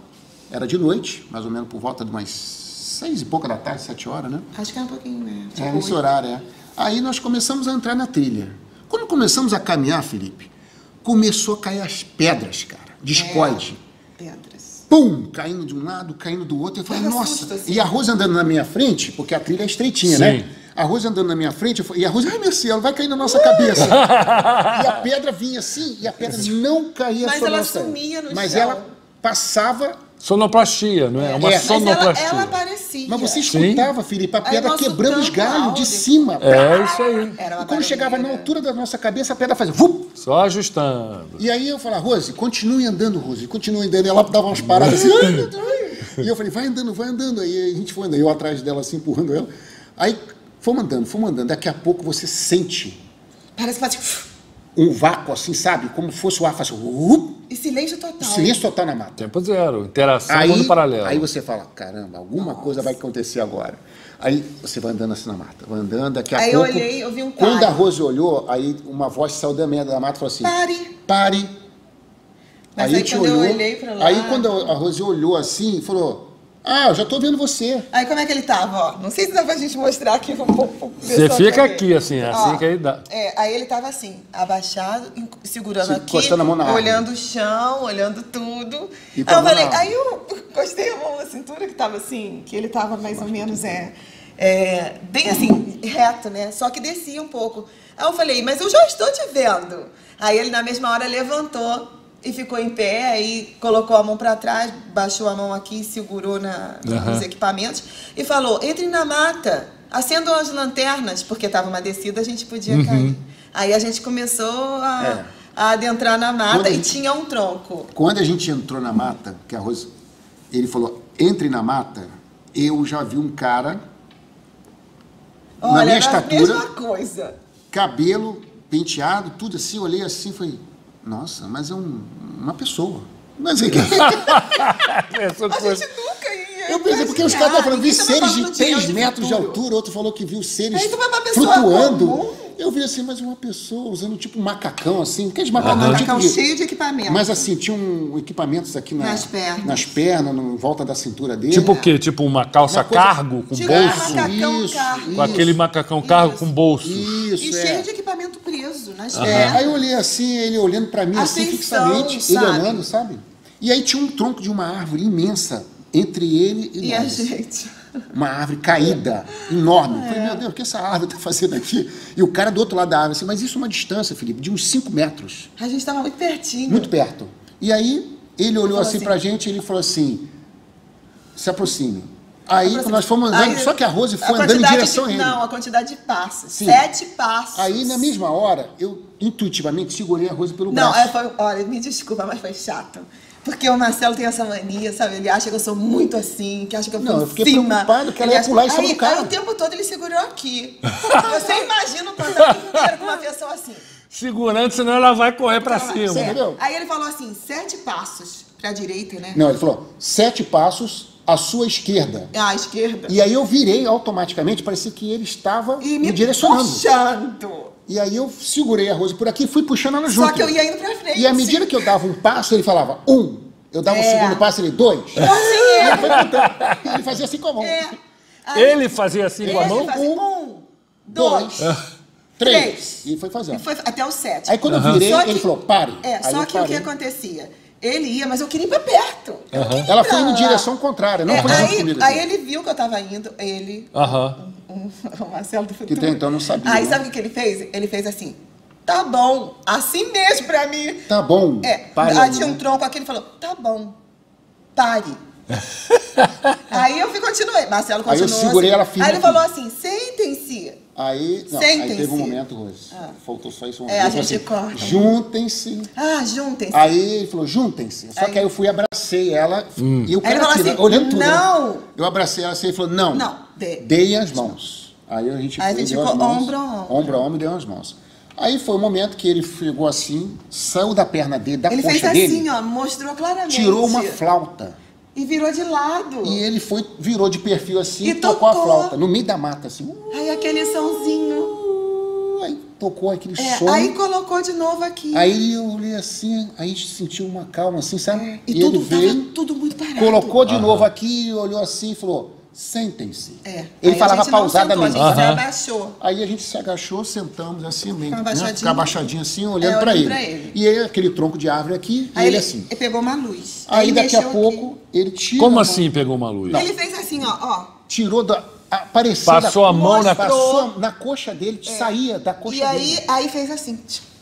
era de noite, mais ou menos por volta de umas 6 e pouca da tarde, 7 horas, né? Acho que é um pouquinho, né? É, nesse horário, é. Aí nós começamos a entrar na trilha. Quando começamos a caminhar, Felipe, começou a cair as pedras, cara, discoide. Pedras. Pum! Caindo de um lado, caindo do outro. Eu falei, Dava nossa. susto, assim. E a Rose andando na minha frente, porque a trilha é estreitinha, Sim. né? A Rose andando na minha frente, e a Rose, ai, Marcelo, vai cair na nossa cabeça. E a pedra vinha assim, e a pedra não caía Mas sobre ela nossa- sumia no Mas chão. ela passava. Sonoplastia, não é? Uma É. Mas sonoplastia. Ela aparecia. Mas você Sim. escutava, Felipe, a Aí pedra nosso quebrando os tanto galhos áudio. de cima. É isso aí. Era uma E quando chegava na barulheira. altura da nossa cabeça, a pedra fazia. Vup! Só ajustando. E aí eu falava, Rose, continue andando, Rose, continue andando. E ela dava umas paradas assim. "Ai, meu Deus." E eu falei, vai andando, vai andando. Aí a gente foi andando, eu atrás dela assim, empurrando ela. Aí fomos andando. Daqui a pouco você sente Parece que faz... um vácuo assim, sabe? Como fosse o ar, faz E silêncio total. silêncio total na mata. Tempo zero. Interação Aí, mundo paralelo. aí você fala, caramba, alguma coisa vai acontecer agora. Aí você vai andando assim na mata, vai andando, daqui a Aí eu pouco... olhei, eu vi um Quando pare. a Rose olhou, aí uma voz saiu da meia da mata e falou assim... Pare. Pare. Mas aí a aí gente quando eu olhou, olhei pra lá- aí quando a Rose olhou assim, falou, ah, eu já tô vendo você. Aí como é que ele tava, ó? Não sei se dá pra gente mostrar aqui. Você fica aqui, assim, assim que aí dá. Aí ele tava assim, abaixado, segurando aqui, Encostando a mão na árvore. olhando o chão, olhando tudo. E com Aí a eu mão falei, na aí eu encostei a mão na cintura, que tava assim, que ele tava mais ou menos, bem assim, reto, né? Só que descia um pouco. Aí eu falei, mas eu já estou te vendo. Aí ele na mesma hora levantou e ficou em pé, aí colocou a mão para trás, baixou a mão aqui, segurou nos equipamentos e falou, entre na mata, acendam as lanternas, porque estava uma descida, a gente podia cair. Aí a gente começou a adentrar na mata Quando a e gente- tinha um tronco. Quando a gente entrou na mata, que a Rose, ele falou, entre na mata, eu já vi um cara, na Olha, minha era a estatura, mesma coisa. cabelo penteado, tudo assim, olhei assim, falei, nossa, mas é uma pessoa. Mas é que... Essa A coisa- gente nunca ia Eu pensei, porque os imaginar, caras estavam falando, vi ninguém tava seres falando de dinheiro 3 de metros de futuro. altura, outro falou que viu seres Aí tu vai pra pessoa flutuando. comum. Eu vi assim, mas uma pessoa usando tipo um macacão, assim, aqueles macacão, Um tipo macacão de... cheio de equipamento. Mas assim, tinha equipamentos aqui Nas pernas. em volta da cintura dele. Tipo o quê? Tipo uma calça Uma coisa- cargo com Tipo bolso? um macacão Isso, cargo. Com aquele macacão cargo Isso. com bolso. Isso, E cheio de equipamento preso nas É, pernas. aí eu olhei assim, ele olhando pra mim assim, Atenção, fixamente, ele sabe? olhando, sabe? E aí tinha um tronco de uma árvore imensa entre ele e E a nós. gente... Uma árvore caída, enorme. Eu falei, meu Deus, o que essa árvore está fazendo aqui? E o cara do outro lado da árvore, assim, mas isso é uma distância, Felipe, de uns 5 metros, A gente estava muito pertinho. muito perto. E aí, ele olhou falou assim assim- pra gente e ele falou assim, se aproxime. Aí, quando nós fomos andando, Aí, só que a Rose a foi andando em quantidade direção a ele. Não, a quantidade de passos. Sim. 7 passos. Aí, na mesma hora, eu intuitivamente segurei a Rose pelo Não, braço. olha, me desculpa, mas foi chato. Porque o Marcelo tem essa mania, sabe? Ele acha que eu sou muito assim, que acha que eu Não, vou eu fiquei em cima. preocupado que ela Ele ia acha- pular em cima aí, do cara. Aí o tempo todo ele segurou aqui. Você imagina o contato inteiro com uma pessoa assim. Segurando, senão ela vai correr pra Então, cima. Você entendeu? Aí ele falou assim, 7 passos pra direita, né? Não, ele falou, 7 passos à sua esquerda. À esquerda. E aí eu virei automaticamente, parecia que ele estava E me direcionando. puxando. E aí eu segurei a Rose por aqui e fui puxando ela junto. Só que eu ia indo pra frente. E à medida que eu dava um passo, ele falava 1. Eu dava o segundo passo, ele 2. E ele foi contando. E ele fazia assim com a mão. É. Aí, Ele fazia assim com a ele mão? fazia 1, 2, 3. E foi fazendo. e foi até o 7. Aí quando eu virei, Só que- ele falou, pare. Aí Só eu que o que parei. acontecia? Ele ia, mas eu queria ir pra perto. Ela foi em direção contrária, não foi junto comigo. Aí ele viu que eu tava indo, ele, o Marcelo do Futuro. Que até então não sabia. Aí sabe o que ele fez? Ele fez assim, tá bom, assim mesmo pra mim. Tá bom, pare. Aí tinha um tronco aqui, ele falou, tá bom, pare. Aí eu continuei, Marcelo continuou. Aí eu segurei ela firme. Aí ele falou assim, sentem-se. Aí teve um momento, Rose, faltou só isso. A gente corta. Juntem-se. Juntem-se. Aí ele falou, juntem-se. Só que aí eu fui, abracei ela e o cara falou assim, olhando tudo. Não. Né? Eu abracei ela assim e falou, não, dei as mãos. Aí a gente ficou ombro a ombro. Ombro a ombro e deu as mãos. Aí foi o momento que ele chegou assim, saiu da perna dele, da coxa dele. Ele fez assim, ó, mostrou claramente. Tirou uma flauta. E virou de lado. E ele virou de perfil assim e tocou a flauta, no meio da mata, assim. Aí aquele somzinho. Aí tocou aquele som. Aí colocou de novo aqui. Aí eu olhei assim, aí a gente sentiu uma calma assim, sabe? E tudo, ele veio, tudo muito parado. Colocou de novo aqui, olhou assim e falou, sentem-se. Aí Ele falava pausadamente. A gente se abaixou. Aí a gente se agachou, sentamos assim, meio, ficar abaixadinho assim, olhando pra ele. E aí aquele tronco de árvore aqui, aí e ele assim. Ele pegou uma luz. Aí daqui a pouco, ele tirou. Como assim pegou uma luz? Ele fez assim, ó. Tirou da... Passou a mão na coxa dele, saía da coxa dele. E aí fez assim.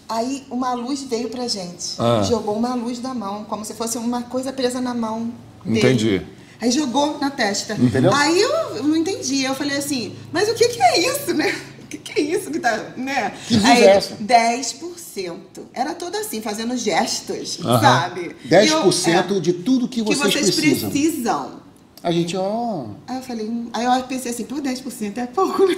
Aí uma luz veio pra gente. Jogou uma luz da mão, como se fosse uma coisa presa na mão dele. Entendi. Aí jogou na testa. Entendeu? Aí eu não entendi. Eu falei assim, mas o que é isso, né? O que é isso que tá, né? Que luz é essa? 10%. Era todo assim, fazendo gestos, sabe? 10% de tudo que vocês precisam. A gente, Aí eu falei, aí eu pensei assim, pô, 10% é pouco, né?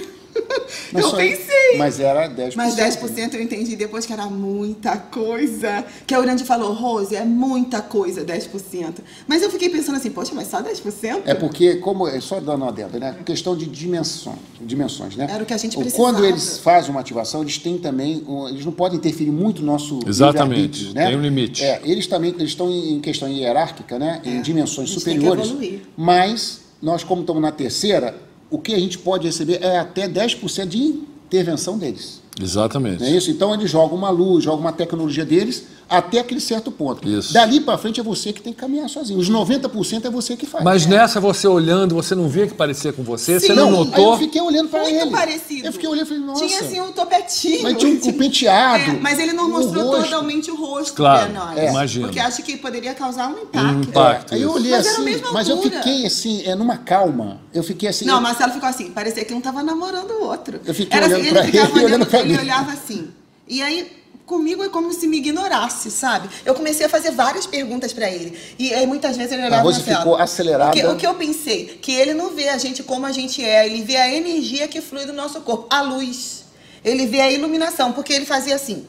Eu pensei. Mas era 10%. Mas 10% eu entendi depois que era muita coisa. Que a Urandi falou, Rose, é muita coisa, 10%. Mas eu fiquei pensando assim, poxa, mas só 10%? É porque, só dando uma adenda, né? Questão de dimensões, né? Era o que a gente precisava. Quando eles fazem uma ativação, eles têm também, eles não podem interferir muito no nosso Exatamente, né? Tem um limite. Eles também estão em questão hierárquica, né? Em dimensões superiores. Tem que evoluir. Mas nós, como estamos na terceira, o que a gente pode receber é até 10% de intervenção deles. Exatamente. Não é isso? Então eles jogam uma luz, jogam uma tecnologia deles até aquele certo ponto. Isso. Dali para frente é você que tem que caminhar sozinho. Os 90% é você que faz. Mas nessa você olhando, você não via que parecia com você? Sim. Você não notou? Aí eu fiquei olhando para ele. Muito parecido. Eu fiquei olhando e falei, nossa. Tinha assim um topetinho. Mas tinha um penteado. Mas ele não mostrou totalmente o rosto. Claro, nós. imagino. Porque acho que poderia causar um impacto. Aí eu olhei mas assim, mas eu fiquei assim, numa calma. Eu fiquei assim. Não, o Marcelo ficou assim, parecia que um estava namorando o outro. Eu fiquei olhando para ele, olhando para mim. Ele olhava assim. E aí, comigo é como se me ignorasse, sabe? Eu comecei a fazer várias perguntas pra ele. E aí, muitas vezes, ele olhava Rose ficou acelerada. O que eu pensei? Que ele não vê a gente como a gente é. Ele vê a energia que flui do nosso corpo. A luz. Ele vê a iluminação. Porque ele fazia assim.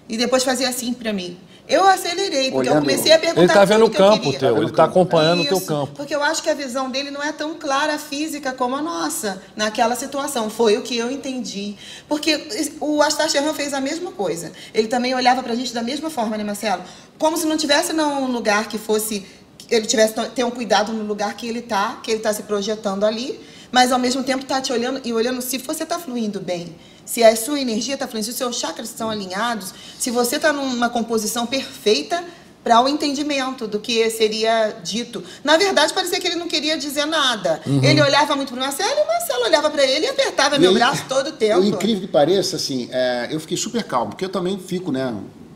E depois fazia assim pra mim. Eu acelerei, porque eu comecei a perguntar. Ele está vendo o campo teu, ele está acompanhando o teu campo. Porque eu acho que a visão dele não é tão clara física como a nossa, naquela situação. Foi o que eu entendi. Porque o Astar Sherman fez a mesma coisa. Ele também olhava pra gente da mesma forma, né, Marcelo? Como se não tivesse num lugar que fosse... Ele tivesse ter um cuidado no lugar que ele está se projetando ali, mas ao mesmo tempo está te olhando e olhando se você está fluindo bem. Se a sua energia está fluindo, se os seus chakras estão alinhados, se você está numa composição perfeita para o entendimento do que seria dito. Na verdade, parecia que ele não queria dizer nada. Ele olhava muito para o Marcelo e o Marcelo olhava para ele e apertava meu braço todo o tempo. O incrível que pareça, assim, eu fiquei super calmo, porque eu também fico, né,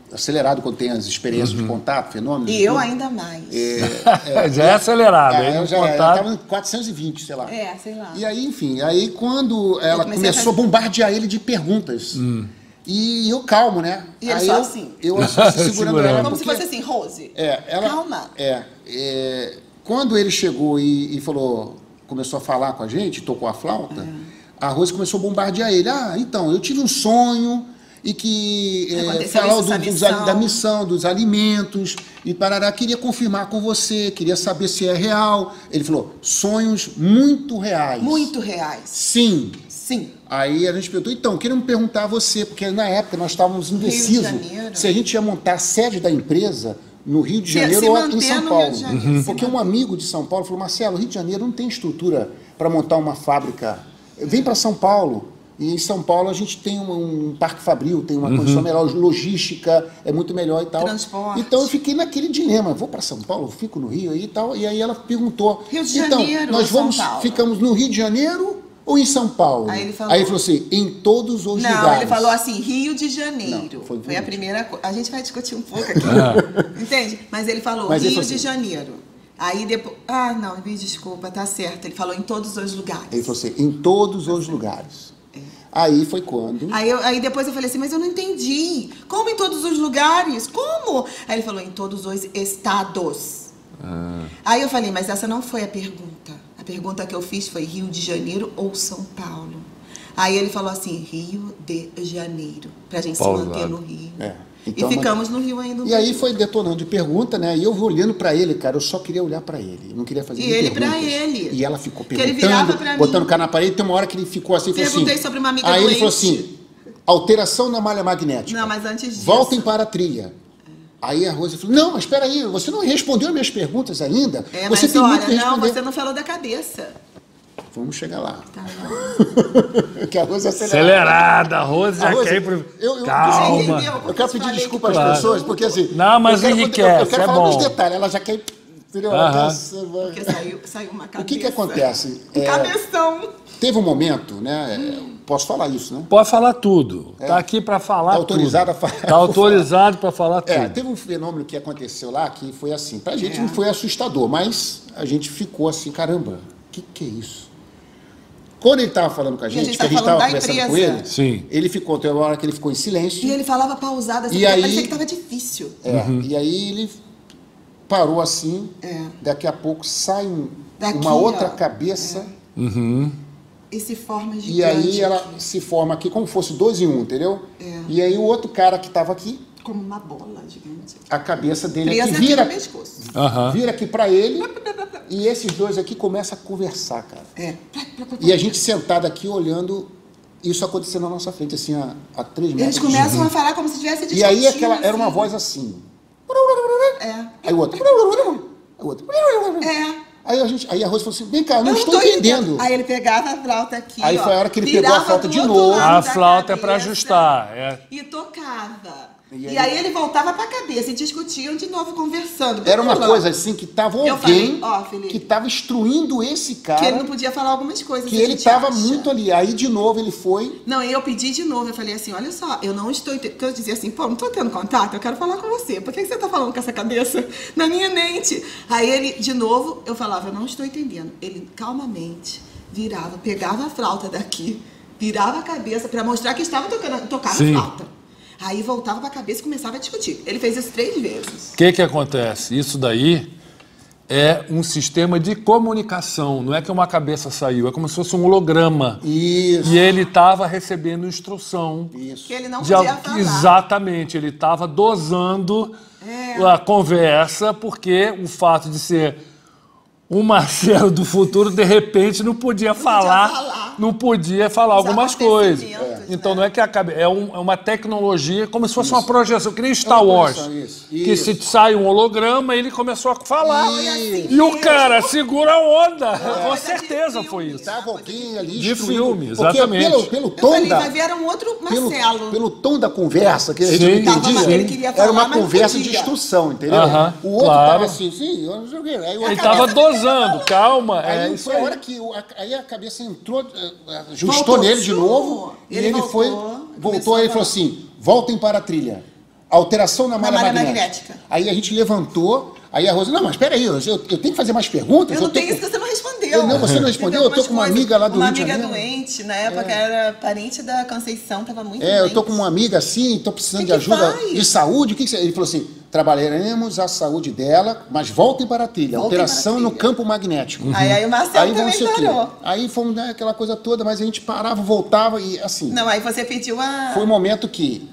acelerado quando tem as experiências de contato, fenômenos. E eu ainda mais. Já é acelerado. Eu estava em 420, sei lá. Sei lá. E aí, enfim, aí quando ela começou a bombardear ele de perguntas, e eu calmo, né? E ele só assim. Eu assim, segurando ela. Como se fosse assim, Rose, calma. Quando ele chegou e falou, começou a falar com a gente, tocou a flauta, a Rose começou a bombardear ele. Então, eu tive um sonho... e que falar da missão, dos alimentos, e parará, queria confirmar com você, queria saber se é real. Ele falou, sonhos muito reais. Muito reais. Sim. Sim. Aí a gente perguntou, então, queremos perguntar a você, porque na época nós estávamos indecisos se a gente ia montar a sede da empresa no Rio de Janeiro ou em São Paulo. Porque um amigo de São Paulo falou, Marcelo, Rio de Janeiro não tem estrutura para montar uma fábrica. Vem para São Paulo. E em São Paulo a gente tem um Parque Fabril, tem uma condição melhor, logística é muito melhor e tal. Transporte. Então eu fiquei naquele dilema, vou para São Paulo, fico no Rio aí e tal. E aí ela perguntou, Rio de Janeiro, então, nós ou São Paulo? ficamos no Rio de Janeiro ou em São Paulo? Aí ele falou assim, em todos os não, lugares. ele falou assim, Rio de Janeiro. Não, foi a primeira coisa. A gente vai discutir um pouco aqui. Entende? Mas ele falou Mas ele Rio falou de assim, Janeiro. Aí depois. Ah, não, me desculpa, tá certo. Ele falou em todos os lugares. Ele falou assim, em todos os lugares. Aí foi quando... Aí depois eu falei assim, mas eu não entendi. Como em todos os lugares? Como? Aí ele falou, em todos os estados. Aí eu falei, mas essa não foi a pergunta. A pergunta que eu fiz foi Rio de Janeiro ou São Paulo? Aí ele falou assim, Rio de Janeiro. Pra gente se manter no Rio. Então, e ficamos no Rio ainda. E aí foi detonando de pergunta, né? E eu olhando pra ele, cara, eu só queria olhar pra ele. Não queria fazer ele perguntas. pra ele. E ela ficou Que ele perguntando, virava pra botando mim. o cara na parede. Tem uma hora que ele ficou assim, falou Perguntei assim... sobre uma amiga Aí ele doente. falou assim, alteração na malha magnética. Não, mas antes disso... Voltem para a trilha. Aí a Rose falou, não, mas espera aí, você não respondeu as minhas perguntas ainda? Mas você tem muito que olha, responder. não, você não falou da cabeça. Vamos chegar lá. Tá bom. Que a Rose é Acelerada, a Rose já Rose, quer ir pro... eu- Calma. Entendeu? Eu quero pedir Falei desculpa que- às Claro. pessoas, porque assim... Não, mas eu quero, enriquece, eu quero é falar bom. dos detalhes, ela já quer... Entendeu? Aham. Porque saiu uma cabeça. O que acontece? Cabeção. Teve um momento, né? Posso falar isso, né? Pode falar tudo. Tá aqui para falar Tá autorizado tudo. a falar. Tá autorizado para falar tudo. Teve um fenômeno que aconteceu lá que foi assim. Pra gente não foi assustador, mas a gente ficou assim, caramba, o que é isso? Quando ele estava falando com a gente, que a gente falando estava da conversando com empresa. ele, Sim. ele ficou, teve uma hora que ele ficou em silêncio. E ele falava pausado, assim, E porque aí- parecia que tava difícil. E aí ele parou assim, É. daqui a pouco sai Daqui, uma outra ó. cabeça, E se forma gigante. e aí ela aqui, se forma aqui como se fosse 2 em 1, entendeu? E aí o outro cara que estava aqui, como uma bola gigante. a cabeça dele Presa aqui aqui vira, no pescoço. Aham. vira aqui pra ele, e esses dois aqui começam a conversar, cara. É. E a gente sentado aqui olhando isso acontecendo na nossa frente, assim, a 3 metros. Eles começam a falar como se tivesse discutindo. E aí era uma assim. voz assim. É. Aí o outro. Aí o outro. É. Aí a Rose falou assim, vem cá, eu não Eu estou entendendo. Aí ele pegava a flauta aqui, Aí ó, foi a hora que ele pegou virava a flauta pro de outro novo. lado A da flauta é para cabeça ajustar. É. E tocava. E E aí- aí ele voltava pra cabeça e discutiam de novo, conversando. Era uma coisa assim que tava Eu alguém falei, ó, Felipe, que tava instruindo esse que ele cara, não podia falar algumas coisas. que a ele gente tava acha. muito ali. Aí de novo ele foi. Não, e eu pedi de novo, eu falei assim, olha só, eu não estou entendendo. Porque eu dizia assim, pô, não tô tendo contato, eu quero falar com você. Por que você tá falando com essa cabeça na minha mente? Aí ele, de novo, eu falava, eu não estou entendendo. Ele calmamente virava, pegava a flauta daqui, virava a cabeça pra mostrar que estava tocando Sim. a flauta. Aí voltava pra cabeça e começava a discutir. Ele fez isso 3 vezes. O que acontece? Isso daí é um sistema de comunicação. Não é que uma cabeça saiu, é como se fosse um holograma. Isso. E ele estava recebendo instrução. Isso. Que ele não de podia al- falar. Exatamente, ele estava dosando a conversa, porque o fato de ser o Marcelo do futuro, de repente, não podia falar. Não podia falar Os algumas coisas. acontecimentos, Então né? não é que é uma tecnologia, como se fosse uma projeção, que nem Star uma Wars. projeção, isso. Que Isso. se sai um holograma, ele começou a falar. Isso. E o cara segura a onda. Com coisa de certeza filme. foi isso. Tava alguém ali De instruindo. filme, Porque exatamente. pelo Eu tom falei, da... vai ver, era um outro Pelo, Marcelo. pelo tom da conversa, que a gente Sim. não Tava entendia, lá, ele queria era falar, uma mas não conversa de podia. instrução, entendeu? Aham, O outro claro. tava assim, sim, eu não sei o quê. Aí, o Ele outro- estava dosando, calma. Aí isso foi a aí. hora que aí a cabeça entrou, ajustou Voltou, nele de tchum. novo, e Ele ele voltou, foi, começou voltou, a aí ele falou falar. assim, voltem para a trilha. Alteração na malha malha magnética. magnética. Aí a gente levantou, aí a Rosa, não, mas espera aí, eu tenho que fazer mais perguntas? Eu não tô tenho com- isso que você não respondeu. Não, você não respondeu, eu tô com uma amiga lá do Uma Rio de amiga Janeiro. doente, na época era parente da Conceição, tava muito É, eu doente. tô com uma amiga assim, tô precisando Que de ajuda faz? de saúde. O que que você... Ele falou assim: trabalharemos a saúde dela, mas voltem para a trilha. Voltem Alteração para a no trilha. campo magnético. Aí o Marcelo Aí também vamos ser o quê? parou. Aí fomos né, aquela coisa toda, mas a gente parava, voltava e assim. Não, aí você pediu a... Foi um momento que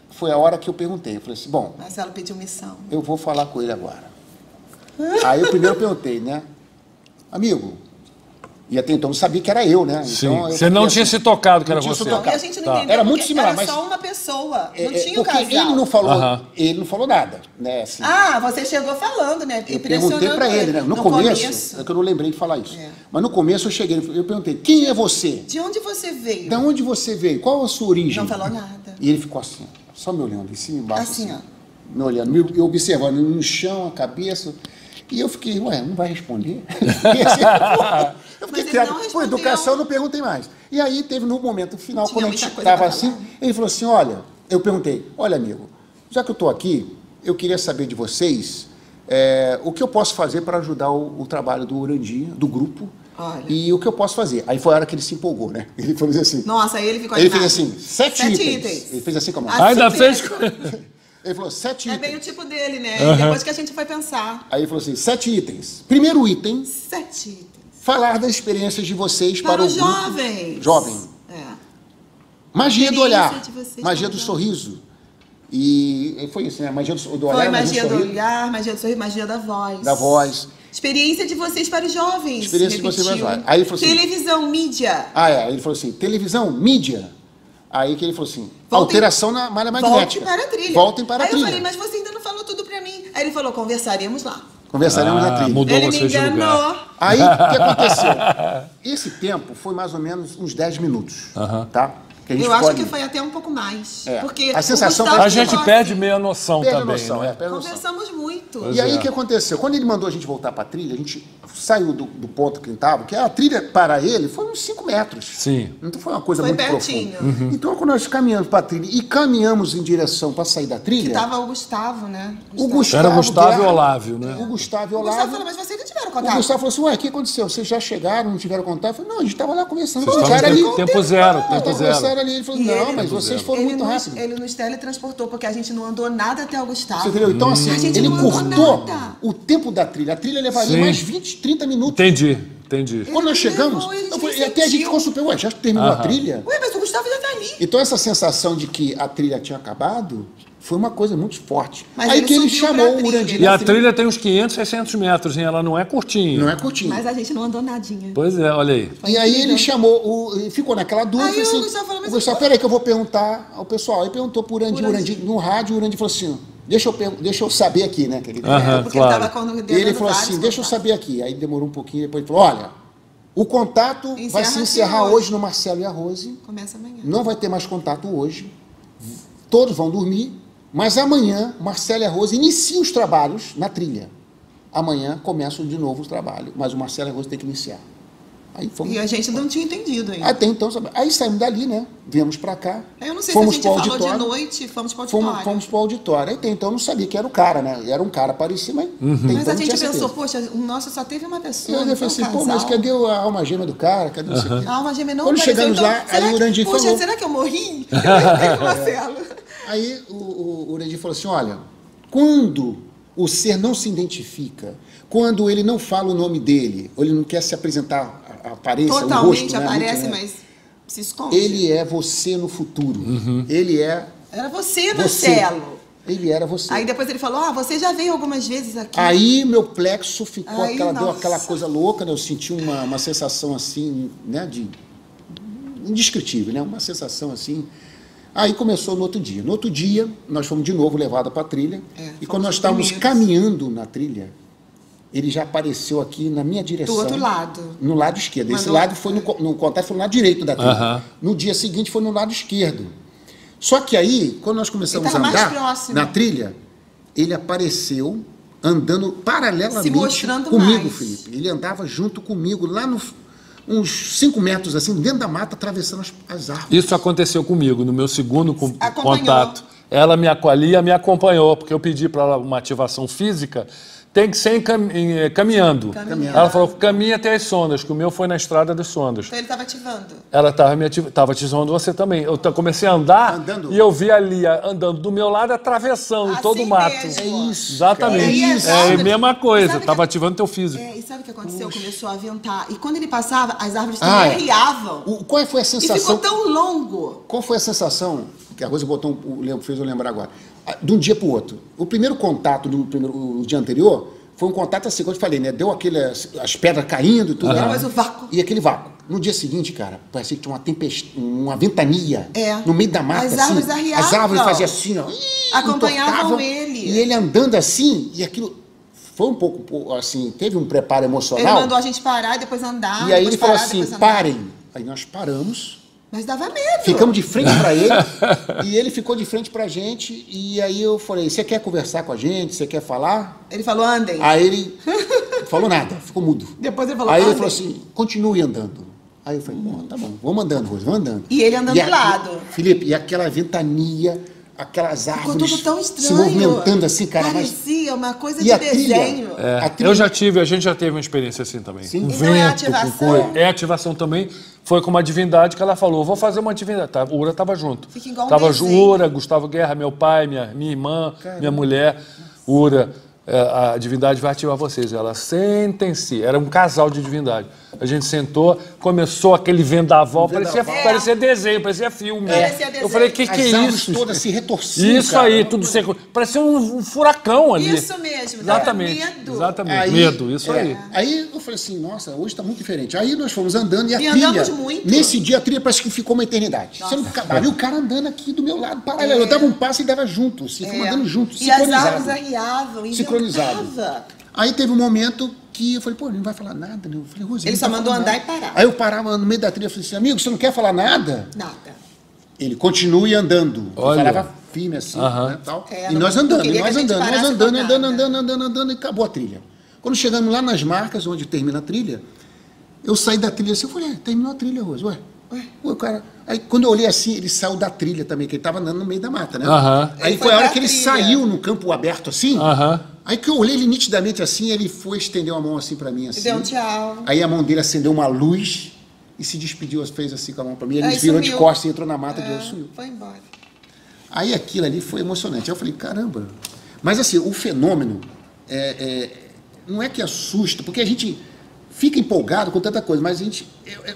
foi a hora que eu perguntei. Eu falei assim: bom, Marcelo pediu missão. eu vou falar com ele agora. Aí eu primeiro perguntei, né? Amigo, E até então não sabia que era eu, né? Sim. Então, eu Você não fiquei tinha assim, se tocado que não era tinha você. se Não, tocado. e a gente não Tá. entendeu Era porque muito similar, era mas- só uma pessoa, não tinha o porque casal. ele não falou nada, né? Assim, Ah, você chegou falando, né? eu perguntei pra ele, né? No começo, é que eu não lembrei de falar isso. É. Mas no começo eu cheguei, eu perguntei, quem é você? De onde você veio? Da onde você veio? Qual a sua origem? Não falou nada. E ele ficou assim, só me olhando, em cima e embaixo. Assim, ó. Me olhando, me observando no chão, a cabeça. E eu fiquei, ué, não vai responder? Eu fiquei Mas ele quieto. não Por respondeu. educação, eu não perguntei mais. E aí teve no momento final, Tinha quando a muita gente coisa estava pra assim, falar. ele falou assim, olha, eu perguntei, olha, amigo, já que eu estou aqui, eu queria saber de vocês o que eu posso fazer para ajudar o trabalho do Urandia, do grupo, Olha. e o que eu posso fazer. Aí foi a hora que ele se empolgou, né? Ele falou assim, Nossa, aí ele ficou ele fez animado. assim, 7 itens. Ele fez assim com a mão. Ah, Ainda Assim fez. Ele falou, 7 É itens. bem o tipo dele, né? E depois que a gente foi pensar. Aí ele falou assim, 7 itens. Primeiro item, 7 itens. falar das experiências de vocês para, Para o os grupo. jovens. Jovem. É. Magia do Experiência olhar, de vocês magia para do os sorriso. E foi isso, né? Magia do olhar, Foi magia do sorriso, olhar, magia do sorriso, magia da voz. da voz. Experiência de vocês para os jovens. Experiência de vocês para os repetiu. jovens. Aí ele falou assim- Televisão, mídia. Aí ele falou assim, televisão, mídia. Aí que ele falou assim, Voltem- alteração na malha Voltem magnética. para a trilha. Voltem para a Aí trilha. eu falei, mas você ainda não falou tudo pra mim. Aí ele falou, conversaremos lá. Conversaremos na trilha. Mudou Ele me vocês de enganou. lugar. Aí, o que aconteceu? Esse tempo foi mais ou menos uns 10 minutos, tá? Que a gente Eu acho pode- que foi até um pouco mais. É. Porque A sensação o Gustavo A gente ficou perde assim, meio a noção Perde a também, noção, né? perde a noção. Conversamos muito. Pois E aí é. o que aconteceu? Quando ele mandou a gente voltar para a trilha, a gente saiu do ponto que ele estava, que a trilha para ele foi uns 5 metros. Sim. Não foi uma coisa Foi muito pertinho. profunda. Então, quando nós caminhamos para a trilha e caminhamos em direção para sair da trilha, Tava o Gustavo, né? o Gustavo Era Gustavo e Guerra- Olávio, né? O Gustavo e O o Gustavo Olávio. falou, mas vocês não tiveram O contato. Gustavo falou assim, ué, o que aconteceu? Vocês já chegaram, não tiveram contato? Eu falei, não, a gente estava lá conversando. Vocês Pô, estavam já era ali. tempo zero, Não, tempo zero. conversaram ali. Ele falou, E não, ele- mas vocês foram muito rápido. Ele nos teletransportou, porque a gente não andou nada até o Gustavo. Você entendeu? Então, assim, A gente ele não andou cortou nada. o tempo da trilha. A trilha levaria Sim. mais 20, 30 minutos. Entendi. Quando nós Ele chegamos, levou, a gente eu falei- nem até a gente sentiu. ficou super, ué, já terminou a trilha? Ué, mas o Gustavo já tá ali. Então essa sensação de que a trilha tinha acabado foi uma coisa muito forte. Mas Aí ele que ele subiu pra chamou o trilha. Urandir. E a trilha tem uns 500, 600 metros, hein? Ela não é curtinha. Não é curtinho. Mas a gente não andou nadinha. Pois é, olha aí. E aí ele chamou, ficou naquela dúvida. Aí o assim, Gustavo falou, mas o Gustavo, eu- peraí que eu vou perguntar ao pessoal. Aí perguntou pro Urandir, Urandir. no rádio, o Urandir falou assim, deixa eu saber aqui, né? Que ele, Aham. Porque claro. ele tava com E ele falou assim, deixa eu saber aqui. Aí demorou um pouquinho, depois ele falou, olha, o contato vai Encerra se aqui encerrar hoje. hoje no Marcelo e a Rose. Começa amanhã. Não vai ter mais contato hoje. Todos vão dormir. Mas amanhã, Marcelo e a Rose iniciam os trabalhos na trilha. Amanhã começam de novo os trabalhos. Mas o Marcelo e a Rose tem que iniciar. Aí fomos. E a gente não tinha entendido ainda. Até então, aí saímos dali, né? Viemos pra cá. Eu não sei fomos se a pro gente falou de auditório. noite, fomos pro auditório. Fomos pro auditório. Até então eu não sabia que era o cara, né? Era um cara parecido, mas. até Mas então a não gente tinha pensou, certeza. poxa, o nosso só teve uma pessoa. Eu não falei foi um assim, pô, mas casal. cadê a alma gêmea do cara? Cadê não sei o quê? A alma gêmea não Quando apareceu. chegamos Então, lá, será aí o que- Urandir poxa, falou. será que eu morri? Eu lembrei do Marcelo. Aí o Urandir falou assim, olha, quando o ser não se identifica, quando ele não fala o nome dele, ou ele não quer se apresentar, apareça, o rosto, Totalmente né, aparece, muito, né? mas se esconde. Ele é você no futuro. Ele é Era você, você. Marcelo. Ele era você. Aí depois ele falou, você já veio algumas vezes aqui. Aí meu plexo ficou Aí, deu nossa. aquela coisa louca, né? Eu senti uma sensação assim, né, de indescritível, né? Uma sensação assim. Aí começou no outro dia. No outro dia, nós fomos de novo levados para a trilha. E quando nós estávamos caminhando na trilha, ele já apareceu aqui na minha direção. Do outro lado. No lado esquerdo. Mas Esse no- lado foi no contato, foi no lado direito da trilha. Aham. No dia seguinte foi no lado esquerdo. Só que aí, quando nós começamos Ele a tava mais andar próximo. na trilha, ele apareceu andando paralelamente Se mostrando comigo, mais. Felipe. Ele andava junto comigo, lá uns 5 metros, assim, dentro da mata, atravessando as árvores. Isso aconteceu comigo no meu segundo Acompanhou. contato. Ela me acolhia, me acompanhou, porque eu pedi para ela uma ativação física. Tem que ser caminhando. Caminhando. Ela falou, caminha até as sondas, que o meu foi na estrada das sondas. Então ele estava ativando. Ela estava ativando você também. Eu comecei a andar Andando. e eu vi ali, andando do meu lado, atravessando Assim todo o mato. mesmo. É isso. Exatamente. cara. É a Sabe- mesma coisa, sabe estava que- ativando teu físico. E sabe o que aconteceu? Começou a ventar. E quando ele passava, as árvores Ah, também arriavam. Qual foi a E ficou sensação? tão longo. Qual foi a sensação que a Rosa botou, fez eu lembrar agora? De um dia para o outro. O primeiro contato o dia anterior foi um contato assim, como eu te falei, né? Deu as pedras caindo e tudo. Depois o vácuo. E aquele vácuo. No dia seguinte, cara, parecia que tinha uma tempestade, uma ventania no meio da mata. As árvores assim. arriavam. As árvores faziam assim, ó. Acompanhavam entortavam, ele. E ele andando assim, e aquilo foi um pouco, assim, teve um preparo emocional. Ele mandou a gente parar e depois andar. E aí ele falou assim, parem. Aí nós paramos. Mas dava medo. Ficamos de frente para ele, e ele ficou de frente pra gente, e aí eu falei, você quer conversar com a gente? Você quer falar? Ele falou, andem. Aí ele falou nada, ficou mudo. Depois ele falou, aí ele andem. falou assim, continue andando. Aí eu falei, bom, tá bom, vamos andando, Rose, vamos andando. E ele andando do lado. Felipe, e aquela ventania, aquelas árvores Ficou tudo tão estranho. se movimentando assim, cara. Parecia uma coisa E de a trilha? desenho. A trilha- A gente já teve uma experiência assim também. Sim. Com Então é vento, ativação? com coisa. É ativação também. Foi com uma divindade que ela falou, vou fazer uma divindade. O Ura estava junto. Fica igual um Tava desenho. Ura, Gustavo Guerra, meu pai, minha irmã, minha mulher. Ura, a divindade vai ativar vocês. Ela, sentem-se. Era um casal de divindade. A gente sentou, começou aquele vendaval, parecia desenho, parecia filme. Parecia desenho. Eu falei, que As é árvores isso? todas se retorciam, Isso cara. aí, tudo seco. Parecia um furacão ali. Isso mesmo, dava Exatamente. medo. Exatamente. Medo, isso aí. Aí eu falei assim, nossa, hoje está muito diferente. Aí nós fomos andando e a E trilha... andamos muito. Nesse dia a trilha parece que ficou uma eternidade. Você não acabava. E o cara andando aqui do meu lado, paralelo. Eu dava um passo e dava junto. Você ficava andando junto, E as sincronizado. árvores arriavam. E Sincronizado. ventava. Aí teve um momento que eu falei, pô, ele não vai falar nada, né? Eu falei, Rose, Ele não só vai mandou falar andar nada. e parar. Aí eu parava no meio da trilha e falei assim, amigo, você não quer falar nada? Nada. Ele continue andando. Olha. Eu falava firme assim, né, tal. É, E não- nós não andando, queria que a gente nós parasse andando, com andando, nada. andando, e acabou a trilha. Quando chegamos lá nas marcas, onde termina a trilha, eu saí da trilha assim, eu falei, terminou a trilha, Rose, ué, o cara... Aí quando eu olhei assim, ele saiu da trilha também, que ele estava andando no meio da mata, né? Aí Ele foi foi a hora pra que ele trilha. saiu no campo aberto assim, Aham. aí que eu olhei ele nitidamente assim, ele foi, estendeu a mão assim pra mim, assim. Deu um tchau. Aí a mão dele acendeu uma luz e se despediu, fez assim com a mão pra mim. Ele Aí virou de sumiu. costas e entrou na mata e sumiu. Foi embora. Aí aquilo ali foi emocionante. Aí eu falei, caramba. Mas assim, o fenômeno não é que assusta, porque a gente fica empolgado com tanta coisa, mas a gente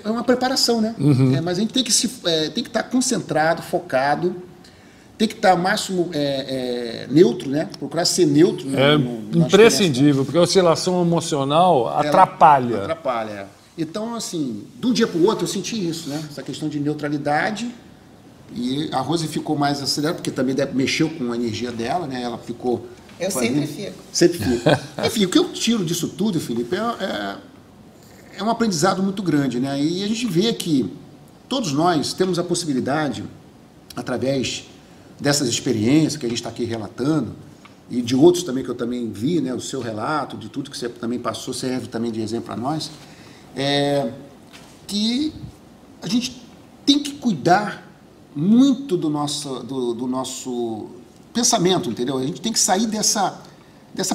é uma preparação, né? Mas a gente tem que estar concentrado, focado, tem que estar máximo neutro, né? Procurar ser neutro. É imprescindível, porque a oscilação emocional atrapalha. Atrapalha. Então, assim, de um dia para o outro eu senti isso, né? Essa questão de neutralidade. E a Rose ficou mais acelerada, porque também mexeu com a energia dela, né? Ela ficou... Eu sempre fico. Sempre fico. Enfim, o que eu tiro disso tudo, Felipe, é um aprendizado muito grande, né? E a gente vê que todos nós temos a possibilidade, através dessas experiências que a gente está aqui relatando, e de outros também que eu também vi, né? O seu relato, de tudo que você também passou, serve também de exemplo para nós, que a gente tem que cuidar muito do nosso pensamento, entendeu? A gente tem que sair dessa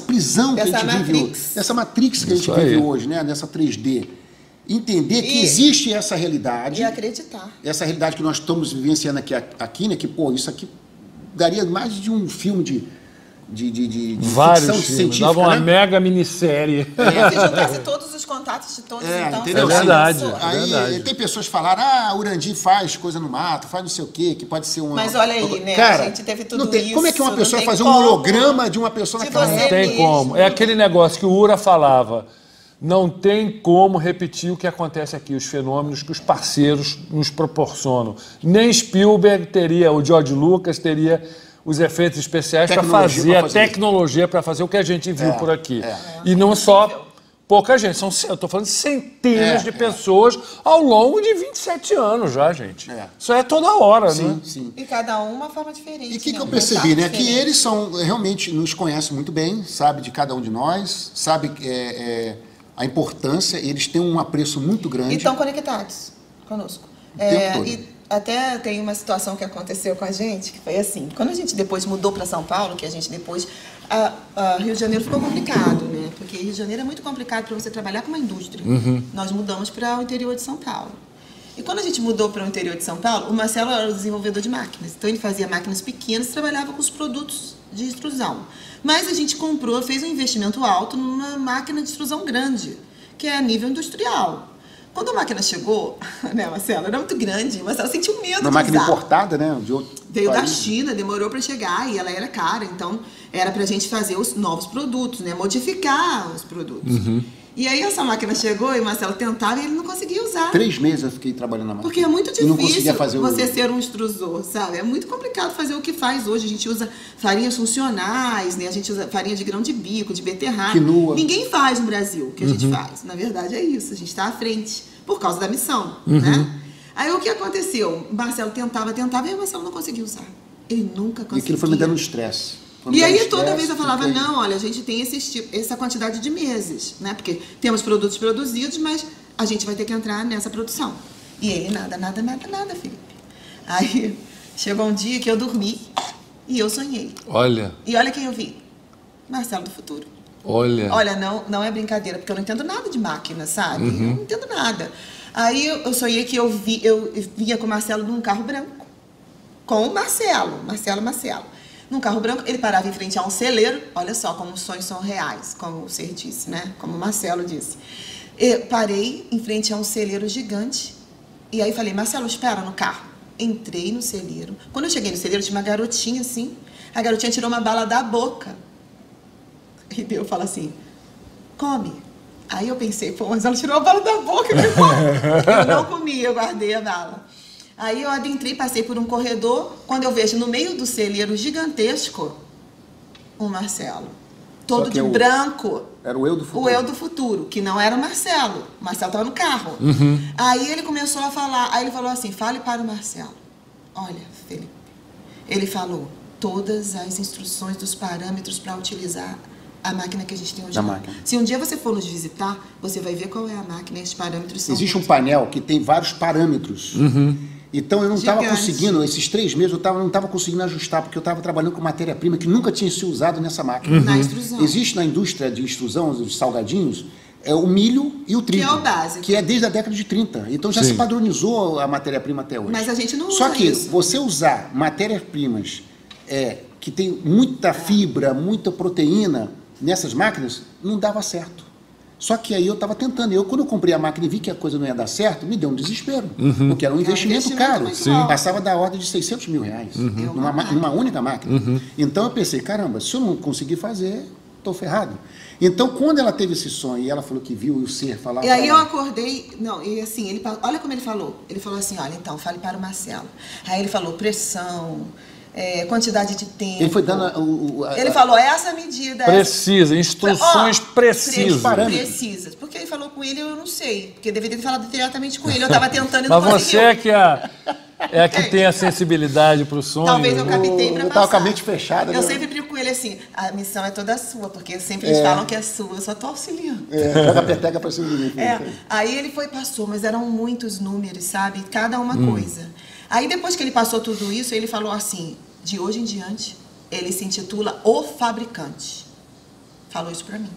prisão que a gente vive hoje, dessa matrix que a gente vive hoje, né? Nessa 3D. Entender que existe essa realidade. E acreditar. Essa realidade que nós estamos vivenciando aqui, né? Que, pô, isso aqui daria mais de um filme de Vários ficção filmes, científica, dava uma né? mega minissérie. Se juntasse todos os contatos de todos, então... entendeu? seria Verdade. uma pessoa. Aí verdade. tem pessoas que falaram, o Urandi faz coisa no mato, faz não sei o quê, que pode ser uma... Mas olha aí, né? Cara, A gente teve tudo não tem, isso. Como é que uma não pessoa tem fazer um como. holograma de uma pessoa Se naquela você- Não época? tem mesmo. como. É aquele negócio que o Ura falava. Não tem como repetir o que acontece aqui, os fenômenos que os parceiros nos proporcionam. Nem Spielberg teria, o George Lucas teria os efeitos especiais para fazer, a tecnologia para fazer o que a gente viu por aqui. E não só pouca gente, eu estou falando de centenas de pessoas ao longo de 27 anos já, gente. Isso é toda hora, né? Sim. E cada um uma forma diferente. E o que né? eu Um percebi, né? contato Que diferente. eles realmente nos conhecem muito bem, sabe de cada um de nós, sabe a importância, eles têm um apreço muito grande. E estão conectados conosco. tempo todo. E até tem uma situação que aconteceu com a gente, que foi assim, quando a gente depois mudou para São Paulo, que a gente depois... Rio de Janeiro ficou complicado, né? Porque Rio de Janeiro é muito complicado para você trabalhar com uma indústria. Nós mudamos para o interior de São Paulo. E quando a gente mudou para o interior de São Paulo, o Marcelo era o desenvolvedor de máquinas. Então ele fazia máquinas pequenas e trabalhava com os produtos de extrusão. Mas a gente fez um investimento alto numa máquina de extrusão grande, que é a nível industrial. Quando a máquina chegou, né, Marcelo, era muito grande, o Marcelo sentiu medo Uma de máquina usar. importada, né? Veio da China, demorou para chegar e ela era cara, então era pra gente fazer os novos produtos, né? Modificar os produtos. E aí essa máquina chegou e o Marcelo tentava e ele não conseguia usar. 3 meses eu fiquei trabalhando na máquina. Porque é muito E não conseguia difícil fazer você ser um extrusor, sabe? É muito complicado fazer o que faz hoje. A gente usa farinhas funcionais, né? A gente usa farinha de grão de bico, de beterraba. Quinua. Ninguém faz no Brasil o que a gente faz. Na verdade é isso, a gente está à frente por causa da missão, né? Aí o que aconteceu? O Marcelo tentava e o Marcelo não conseguia usar. Ele nunca conseguia. E aquilo foi me dando estresse. E aí toda vez eu falava, não, olha, a gente tem essa quantidade de meses, né? Porque temos produtos produzidos, mas a gente vai ter que entrar nessa produção. E ele, nada, Felipe. Aí chegou um dia que eu dormi e eu sonhei. Olha. E olha quem eu vi. Marcelo do futuro. Olha. Olha, não é brincadeira, porque eu não entendo nada de máquina, sabe? Eu não entendo nada. Aí eu sonhei que eu vinha com o Marcelo num carro branco. Com o Marcelo. Num carro branco, ele parava em frente a um celeiro. Olha só como os sonhos são reais, como o Ser disse, né? Como o Marcelo disse. Eu parei em frente a um celeiro gigante. E aí falei, Marcelo, espera no carro. Entrei no celeiro. Quando eu cheguei no celeiro, tinha uma garotinha assim. A garotinha tirou uma bala da boca. E eu falo assim, come. Aí eu pensei, pô, mas ela tirou a bala da boca. Eu não comi, eu guardei a bala. Aí eu adentrei, passei por um corredor, quando eu vejo no meio do celeiro gigantesco, o Marcelo. Todo de branco. Era o eu do futuro. O eu do futuro, que não era o Marcelo. O Marcelo estava no carro. Aí ele começou a falar, aí ele falou assim, fale para o Marcelo. Olha, Felipe, ele falou todas as instruções dos parâmetros para utilizar a máquina que a gente tem hoje. Se um dia você for nos visitar, você vai ver qual é a máquina e os parâmetros são. Existe um painel que tem vários parâmetros. Então eu não estava conseguindo, esses 3 meses eu não estava conseguindo ajustar, porque eu estava trabalhando com matéria-prima que nunca tinha sido usado nessa máquina. Na extrusão. Existe na indústria de extrusão, os salgadinhos, o milho e o trigo. Que é o básico. Que é desde a década de 30. Então já se padronizou a matéria-prima até hoje. Mas a gente não usa Só que isso. você usar matérias-primas que tem muita fibra, muita proteína nessas máquinas, não dava certo. Só que aí eu estava tentando. Quando eu comprei a máquina e vi que a coisa não ia dar certo, me deu um desespero. Porque era um investimento caro. Passava da ordem de 600 mil reais numa única máquina. Então eu pensei, caramba, se eu não conseguir fazer, estou ferrado. Então, quando ela teve esse sonho e ela falou que viu o Ser falar... E aí eu acordei... Não, e assim, olha como ele falou. Ele falou assim, olha, então, fale para o Marcelo. Aí ele falou pressão... quantidade de tempo. Ele foi dando ele falou, essa medida... Precisa, instruções precisas. Precisas. Porque ele falou com ele, eu não sei. Porque eu deveria ter falado diretamente com ele. Eu estava tentando e Mas não você conseguiu. é a que tem a sensibilidade para o sonho. Talvez eu captei para passar. Eu estava com a mente fechada. Eu sempre brinco com ele assim, a missão é toda sua, porque sempre eles falam que é sua, eu só estou auxiliando. Joga a peteca para cima de mim. Aí ele passou, mas eram muitos números, sabe? Cada uma coisa. Aí depois que ele passou tudo isso, ele falou assim, de hoje em diante, ele se intitula O Fabricante. Falou isso pra mim.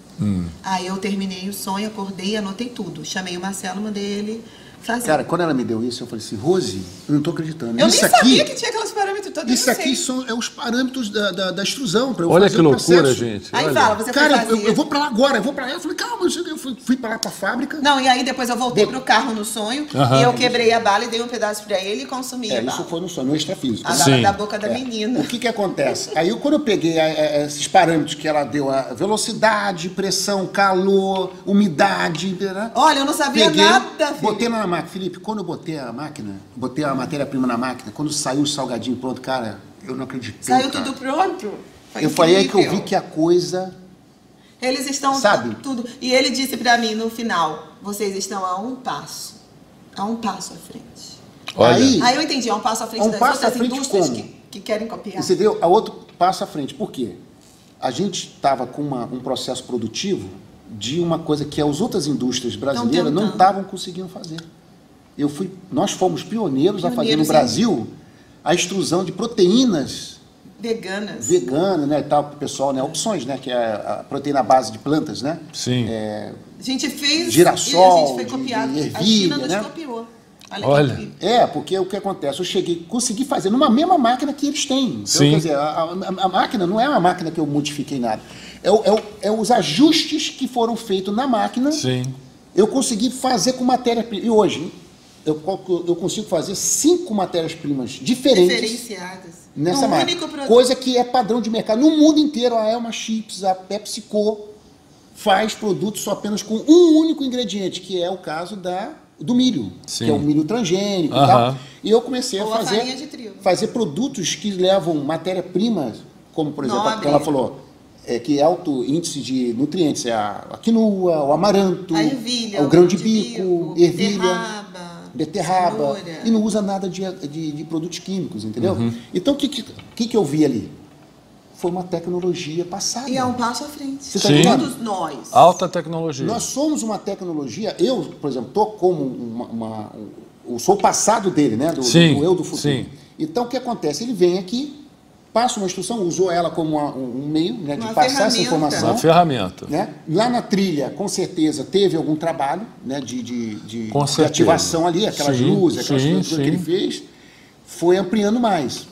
Aí eu terminei o sonho, acordei, anotei tudo. Chamei o Marcelo, mandei ele fazer. Cara, quando ela me deu isso, eu falei assim, Rose, eu não tô acreditando. Eu nem sabia que tinha aqueles parâmetros todos. Isso aqui são os parâmetros da extrusão para eu olha fazer que loucura, processo. gente. Aí olha. fala, você Cara, foi fazer. eu vou pra lá agora, eu vou pra lá. Eu falei, calma, eu fui pra lá pra fábrica. Não, e aí depois eu voltei pro carro no sonho, e eu quebrei a bala e dei um pedaço pra ele e consumi a bala. Isso foi no sonho, no extrafísico. A bala da boca da menina. O que acontece? Aí quando eu peguei esses parâmetros que ela deu, a velocidade, pressão, calor, umidade... Né? Olha, eu não sabia nada, Felipe. Botei na máquina. Felipe, quando eu botei a máquina, botei a matéria-prima na máquina, quando saiu o salgadinho pronto, cara, eu não acreditei. Saiu cara. tudo pronto? Foi aí que eu vi que a coisa... Eles estão... Sabe? Tudo. E ele disse pra mim no final, vocês estão a um passo à frente. Olha. Aí eu entendi, a um passo à frente das outras indústrias que querem copiar. Você deu a outro passo à frente. Por quê? A gente estava com um processo produtivo de uma coisa que as outras indústrias brasileiras não estavam conseguindo fazer. Nós fomos pioneiros a fazer no Brasil a extrusão de proteínas veganas, né, e tal, pro pessoal, né, opções, né, que é a proteína à base de plantas, né? Sim. A gente fez girassol, e a gente foi copiado. de ervilha, a China nos né? copiou. Olha. Porque o que acontece? Eu consegui fazer numa mesma máquina que eles têm. Então, Sim. quer dizer, a máquina não é uma máquina que eu modifiquei nada. É os ajustes que foram feitos na máquina. Sim. eu consegui fazer com matéria-prima. E hoje, eu consigo fazer 5 matérias-primas diferentes. Diferenciadas. Nessa marca. Coisa que é padrão de mercado. No mundo inteiro, a Elma Chips, a PepsiCo faz produtos só apenas com um único ingrediente, que é o caso do milho, Sim. que é o milho transgênico e tal. E eu comecei a fazer produtos que levam matéria-prima, como por exemplo, ela falou, que é alto índice de nutrientes, é a quinoa, o amaranto, a ervilha, o grão de bico, ervilha, beterraba, cenoura. E não usa nada de produtos químicos, entendeu? Então, o que eu vi ali? Foi uma tecnologia passada. E é um passo à frente. Você tá entendendo? Todos nós. Alta tecnologia. Nós somos uma tecnologia. Eu, por exemplo, estou como eu sou o passado dele, né? Do eu do futuro. Sim. Então, o que acontece? Ele vem aqui, passa uma instrução, usou ela como um meio, né, de passar essa informação. Uma ferramenta. Né? Lá na trilha, com certeza, teve algum trabalho, né, de ativação ali, aquelas luzes, aquelas coisas que ele fez, foi ampliando mais.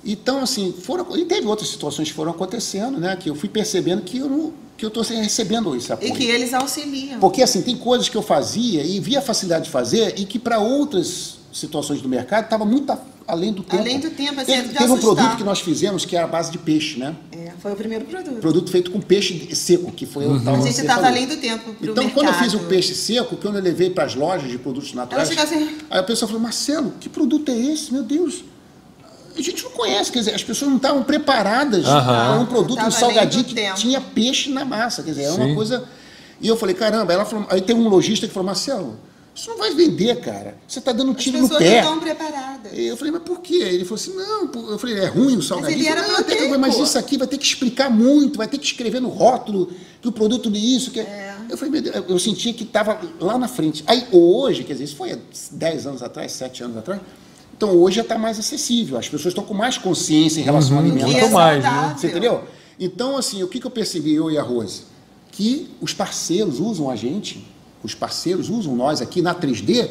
Então, assim, e teve outras situações que foram acontecendo, né, que eu fui percebendo que eu estou recebendo esse apoio. E que eles auxiliam. Porque, assim, tem coisas que eu fazia e via facilidade de fazer e que para outras situações do mercado estava muito além do tempo. Além do tempo, assim, teve um produto que nós fizemos que era a base de peixe, né? Foi o primeiro produto. Produto feito com peixe seco, que foi o tal. A gente estava além do tempo pro Então, mercado. quando eu fiz o peixe seco, quando eu levei para as lojas de produtos naturais, assim... aí a pessoa falou, Marcelo, que produto é esse? Meu Deus, a gente não conhece, quer dizer, as pessoas não estavam preparadas para um produto, um salgadinho que tinha peixe na massa, quer dizer, é uma coisa... E eu falei, caramba, ela falou, aí tem um lojista que falou, Marcelo, isso não vai vender, cara. Você está dando um tiro no pé. As pessoas não estão preparadas. Eu falei, mas por quê? Ele falou assim, não, eu falei, é ruim o salgadinho. Mas isso aqui vai ter que explicar muito, vai ter que escrever no rótulo que o produto de isso. Eu falei, meu Deus, eu sentia que estava lá na frente. Aí hoje, quer dizer, isso foi há 10 anos atrás, 7 anos atrás, então hoje já está mais acessível. As pessoas estão com mais consciência em relação ao alimento. Muito mais, né? Você entendeu? Então, assim, o que eu percebi, eu e a Rose? Que os parceiros usam a gente, os parceiros usam nós aqui na 3D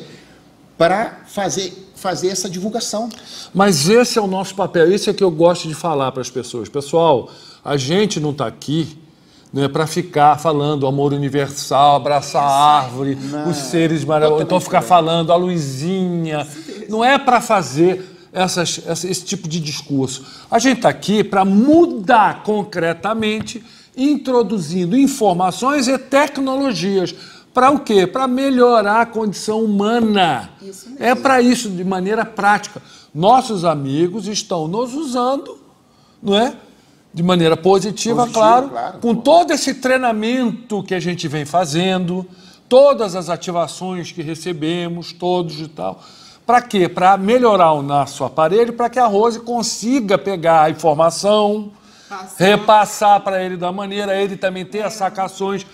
para fazer essa divulgação. Mas esse é o nosso papel, esse é que eu gosto de falar para as pessoas. Pessoal, a gente não está aqui, né, para ficar falando amor universal, abraçar a árvore, os seres maravilhosos, então ficar falando a luzinha. Não é para fazer esse tipo de discurso. A gente está aqui para mudar concretamente, introduzindo informações e tecnologias. Para o quê? Para melhorar a condição humana. É para isso, de maneira prática. Nossos amigos estão nos usando, não é? De maneira positiva, claro, com todo esse treinamento que a gente vem fazendo, todas as ativações que recebemos, todos e tal. Para quê? Para melhorar o nosso aparelho, para que a Rose consiga pegar a informação, repassar para ele da maneira, ele também ter as sacações.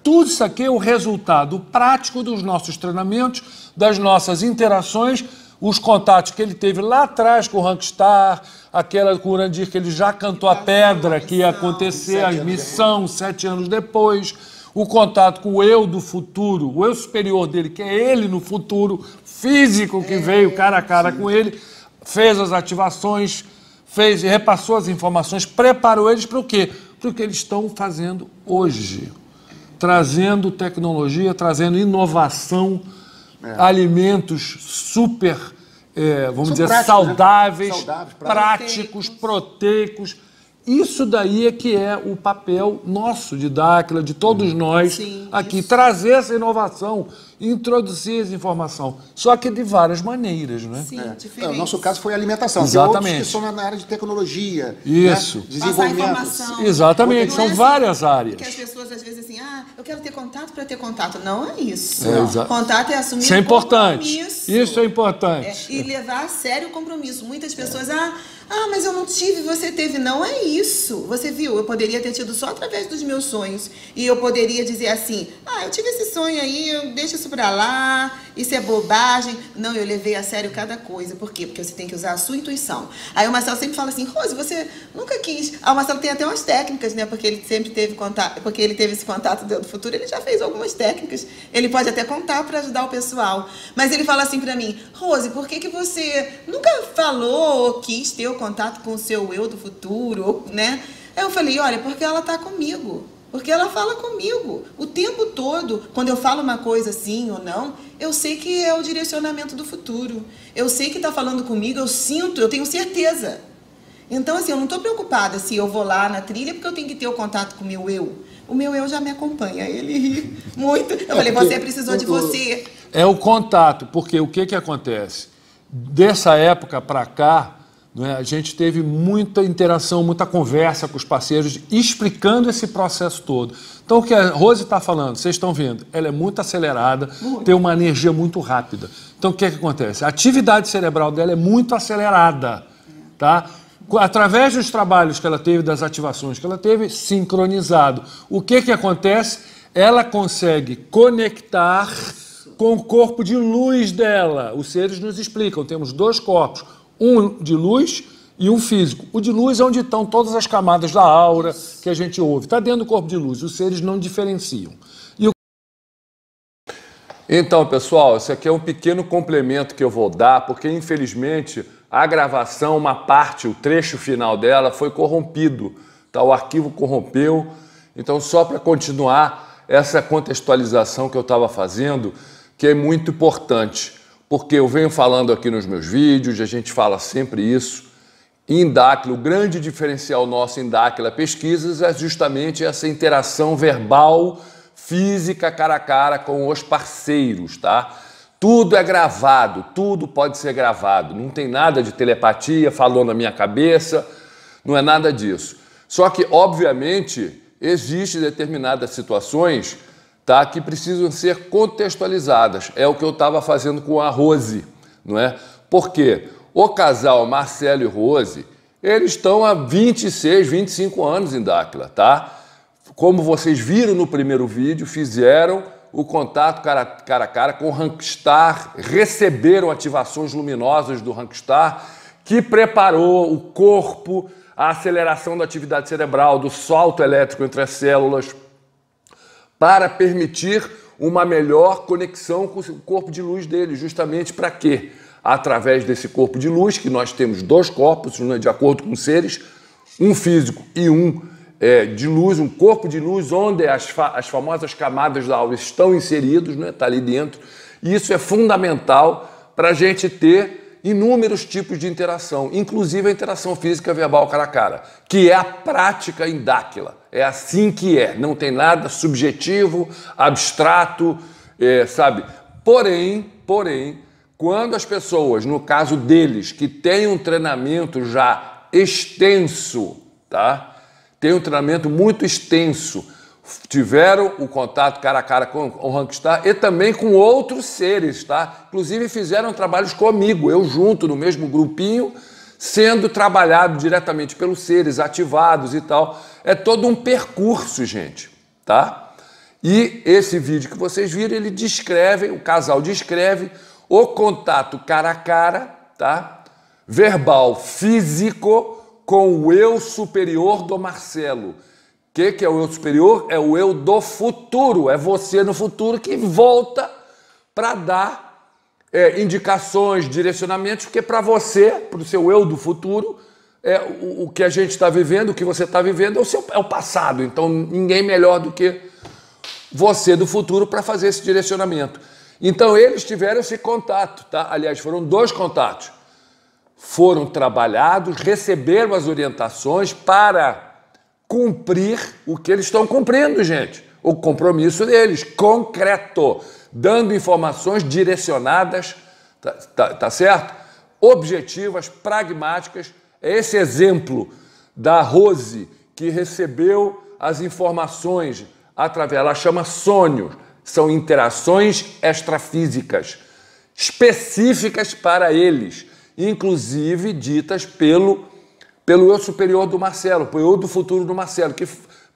Tudo isso aqui é o resultado prático dos nossos treinamentos, das nossas interações, os contatos que ele teve lá atrás com o Rankstar, aquela com o Urandir que ele já cantou a pedra que ia acontecer, a missão 7 anos depois, o contato com o eu do futuro, o eu superior dele, que é ele no futuro, físico, que veio cara a cara com ele, fez as ativações, repassou as informações, preparou eles para o quê? Para o que eles estão fazendo hoje. Trazendo tecnologia, trazendo inovação, alimentos super, vamos dizer, práticos, saudáveis, práticos, proteicos. Isso daí é que é o papel nosso de Dáquila, de todos nós aqui, trazer essa inovação, introduzir essa informação, só que de várias maneiras, né? O nosso caso foi a alimentação. Exatamente. Tem outros que são na área de tecnologia, isso, né? Desenvolvimento. Exatamente, são várias áreas. Porque as pessoas às vezes assim, eu quero ter contato para ter contato. Não é isso. Contato é assumir isso é importante. Compromisso. Isso é importante. E levar a sério o compromisso. Muitas pessoas, mas eu não tive, você teve. Não é isso. Você viu, eu poderia ter tido só através dos meus sonhos. E eu poderia dizer assim, eu tive esse sonho aí, deixa isso pra lá, isso é bobagem. Não, eu levei a sério cada coisa. Por quê? Porque você tem que usar a sua intuição. Aí o Marcelo sempre fala assim, Rose, você nunca quis. O Marcelo tem até umas técnicas, né? Porque ele sempre teve contato, porque ele teve esse contato do futuro, ele já fez algumas técnicas. Ele pode até contar para ajudar o pessoal. Mas ele fala assim pra mim, Rose, por que você nunca falou ou quis ter o contato com o seu eu do futuro, né? Aí eu falei, olha, porque ela tá comigo. Porque ela fala comigo o tempo todo. Quando eu falo uma coisa sim ou não, eu sei que é o direcionamento do futuro. Eu sei que está falando comigo, eu sinto, eu tenho certeza. Então, assim, eu não estou preocupada se eu vou lá na trilha, porque eu tenho que ter o contato com o meu eu. O meu eu já me acompanha, ele ri muito. Eu falei, você precisou de você. É o contato, porque o que acontece? Dessa época para cá, né, a gente teve muita interação, muita conversa com os parceiros, explicando esse processo todo. Então, o que a Rose está falando, vocês estão vendo, ela é muito acelerada, tem uma energia muito rápida. Então, o que acontece? A atividade cerebral dela é muito acelerada, tá? Através dos trabalhos que ela teve, das ativações que ela teve, sincronizado. O que acontece? Ela consegue conectar com o corpo de luz dela. Os seres nos explicam, temos dois corpos, um de luz e um físico. O de luz é onde estão todas as camadas da aura que a gente ouve. Está dentro do corpo de luz, os seres não diferenciam. Então, pessoal, esse aqui é um pequeno complemento que eu vou dar, porque infelizmente a gravação, uma parte, o trecho final dela foi corrompido, tá? O arquivo corrompeu. Então, só para continuar essa contextualização que eu estava fazendo, que é muito importante, porque eu venho falando aqui nos meus vídeos, a gente fala sempre isso. Em Dáquila, o grande diferencial nosso em Dáquila Pesquisas é justamente essa interação verbal, física, cara a cara com os parceiros, tá? Tudo é gravado, tudo pode ser gravado. Não tem nada de telepatia, falou na minha cabeça, não é nada disso. Só que, obviamente, existem determinadas situações, tá, que precisam ser contextualizadas. É o que eu estava fazendo com a Rose, não é? Porque o casal Marcelo e Rose, eles estão há 26, 25 anos em Dáquila, tá? Como vocês viram no primeiro vídeo, fizeram o contato cara a cara com o Rankstar, receberam ativações luminosas do Rankstar, que preparou o corpo, a aceleração da atividade cerebral, do salto elétrico entre as células, para permitir uma melhor conexão com o corpo de luz dele. Justamente para quê? Através desse corpo de luz, que nós temos dois corpos, né, de acordo com os seres, um físico e um de luz, um corpo de luz, onde as famosas camadas da aura estão inseridos, né, tá ali dentro. E isso é fundamental para a gente ter inúmeros tipos de interação, inclusive a interação física verbal cara a cara, que é a prática em Dáquila. É assim que é, não tem nada subjetivo, abstrato, sabe? Porém, quando as pessoas, no caso deles, que têm um treinamento já extenso, tá? Tem um treinamento muito extenso, tiveram o contato cara a cara com o Rankstar e também com outros seres, tá? Inclusive fizeram trabalhos comigo, eu junto no mesmo grupinho, sendo trabalhado diretamente pelos seres, ativados e tal. É todo um percurso, gente, tá? E esse vídeo que vocês viram, ele descreve, o casal descreve o contato cara a cara, tá? Verbal, físico, com o eu superior do Marcelo. O que é o eu superior? É o eu do futuro. É você no futuro que volta para dar indicações, direcionamentos, porque para você, para o seu eu do futuro, o que a gente está vivendo, o que você está vivendo é o passado. Então ninguém melhor do que você do futuro para fazer esse direcionamento. Então eles tiveram esse contato, tá? Aliás, foram dois contatos. Foram trabalhados, receberam as orientações para cumprir o que eles estão cumprindo, gente. O compromisso deles, concreto, dando informações direcionadas, tá certo? Objetivas, pragmáticas. É esse exemplo da Rose, que recebeu as informações através, ela chama sonhos, são interações extrafísicas, específicas para eles, inclusive ditas pelo eu superior do Marcelo, pelo eu do futuro do Marcelo, que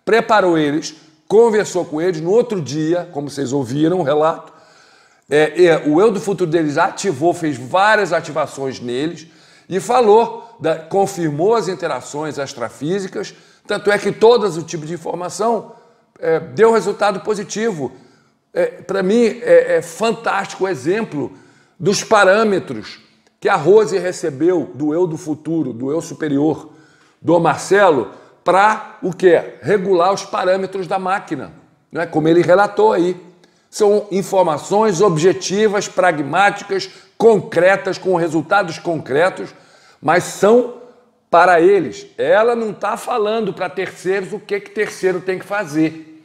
preparou eles, conversou com eles, no outro dia, como vocês ouviram o relato, o eu do futuro deles ativou, fez várias ativações neles e falou, confirmou as interações extrafísicas, tanto é que todo o tipo de informação deu resultado positivo. Para mim é fantástico o exemplo dos parâmetros que a Rose recebeu do eu do futuro, do eu superior, do Marcelo, para o quê? Regular os parâmetros da máquina, não é? Como ele relatou aí. São informações objetivas, pragmáticas, concretas, com resultados concretos, mas são para eles. Ela não está falando para terceiros o que terceiro tem que fazer.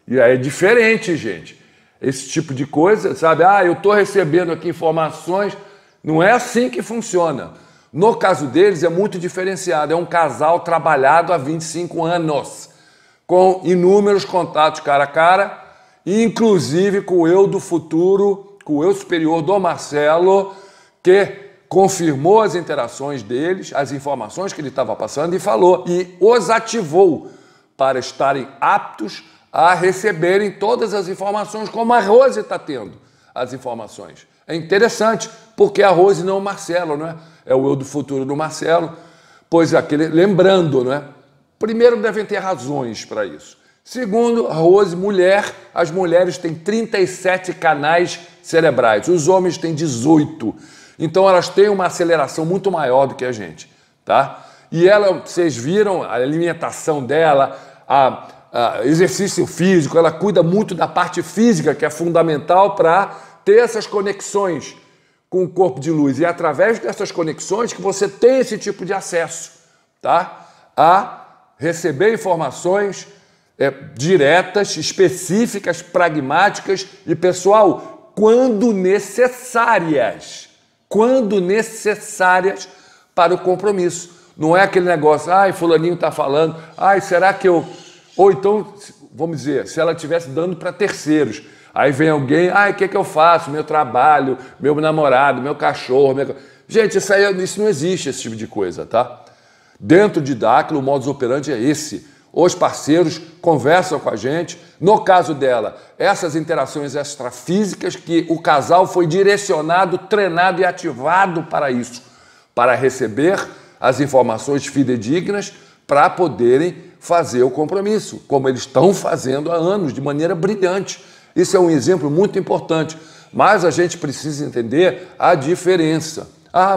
E aí é diferente, gente. Esse tipo de coisa, sabe? Eu estou recebendo aqui informações. Não é assim que funciona. No caso deles é muito diferenciado. É um casal trabalhado há 25 anos, com inúmeros contatos cara a cara, inclusive com o eu do futuro, com o eu superior do Marcelo, que confirmou as interações deles, as informações que ele estava passando e falou, e os ativou para estarem aptos a receberem todas as informações, como a Rose está tendo as informações. É interessante, porque a Rose não é o Marcelo, não é? É o eu do futuro do Marcelo, pois lembrando, não é? Primeiro, devem ter razões para isso. Segundo, a Rose, mulher, as mulheres têm 37 canais cerebrais, os homens têm 18. Então elas têm uma aceleração muito maior do que a gente, tá? E ela, vocês viram a alimentação dela, exercício físico, ela cuida muito da parte física, que é fundamental para ter essas conexões com o corpo de luz. E é através dessas conexões que você tem esse tipo de acesso, tá? A receber informações diretas, específicas, pragmáticas e, pessoal, quando necessárias para o compromisso. Não é aquele negócio, fulaninho está falando, será que eu... Ou então, vamos dizer, se ela estivesse dando para terceiros, aí vem alguém, o que eu faço? Meu trabalho, meu namorado, meu cachorro... Gente, isso não existe, esse tipo de coisa, tá? Dentro de Dáquilo, o modus operandi é esse. Os parceiros conversam com a gente. No caso dela, essas interações extrafísicas que o casal foi direcionado, treinado e ativado para isso, para receber as informações fidedignas para poderem fazer o compromisso, como eles estão fazendo há anos, de maneira brilhante. Isso é um exemplo muito importante, mas a gente precisa entender a diferença.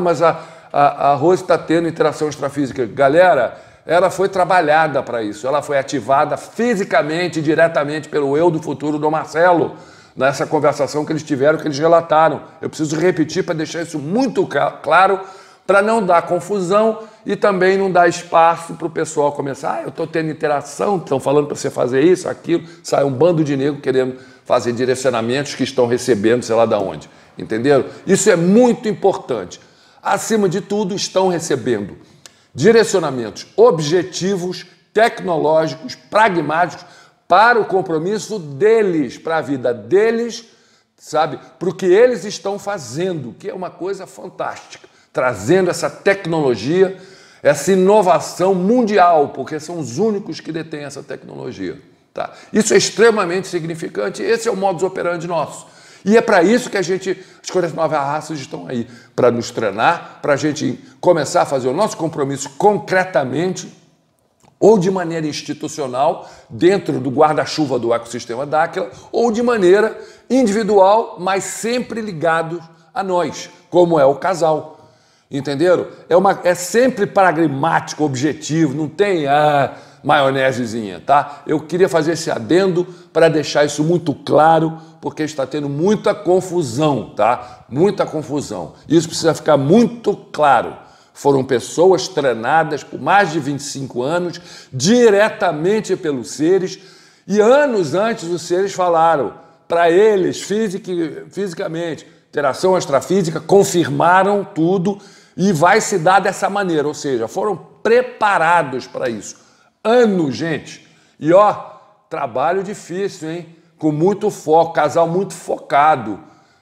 Mas a Rose está tendo interação extrafísica. Galera, ela foi trabalhada para isso, ela foi ativada fisicamente, diretamente pelo eu do futuro do Marcelo, nessa conversação que eles tiveram, que eles relataram. Eu preciso repetir para deixar isso muito claro, para não dar confusão e também não dar espaço para o pessoal começar, eu estou tendo interação, estão falando para você fazer isso, aquilo, sai um bando de negro querendo fazer direcionamentos que estão recebendo, sei lá de onde, entenderam? Isso é muito importante. Acima de tudo, estão recebendo direcionamentos objetivos, tecnológicos, pragmáticos, para o compromisso deles, para a vida deles, sabe? Para o que eles estão fazendo, que é uma coisa fantástica, trazendo essa tecnologia, essa inovação mundial, porque são os únicos que detêm essa tecnologia. Tá? Isso é extremamente significante, esse é o modus operandi nosso. E é para isso que as 49 raças estão aí, para nos treinar, para a gente começar a fazer o nosso compromisso concretamente, ou de maneira institucional, dentro do guarda-chuva do ecossistema Dáquila, ou de maneira individual, mas sempre ligado a nós, como é o casal. Entenderam? É sempre pragmático, objetivo, não tem maionesezinha, tá? Eu queria fazer esse adendo para deixar isso muito claro, porque está tendo muita confusão, tá? Muita confusão. Isso precisa ficar muito claro. Foram pessoas treinadas por mais de 25 anos, diretamente pelos seres, e anos antes os seres falaram para eles, fisicamente, interação extrafísica, confirmaram tudo e vai se dar dessa maneira, ou seja, foram preparados para isso. Anos, gente. E trabalho difícil, hein? Com muito foco, casal muito focado,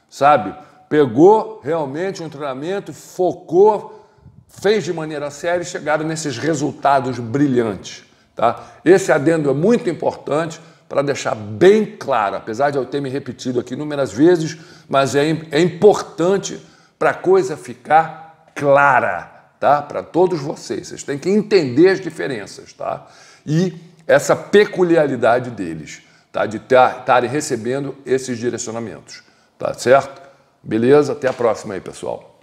sabe? Pegou realmente um treinamento, focou, fez de maneira séria e chegaram nesses resultados brilhantes, tá? Esse adendo é muito importante para deixar bem claro, apesar de eu ter me repetido aqui inúmeras vezes, mas é importante para a coisa ficar clara, tá? Para todos vocês. Vocês têm que entender as diferenças, tá? E essa peculiaridade deles, tá? De estarem recebendo esses direcionamentos, tá certo? Beleza? Até a próxima aí, pessoal.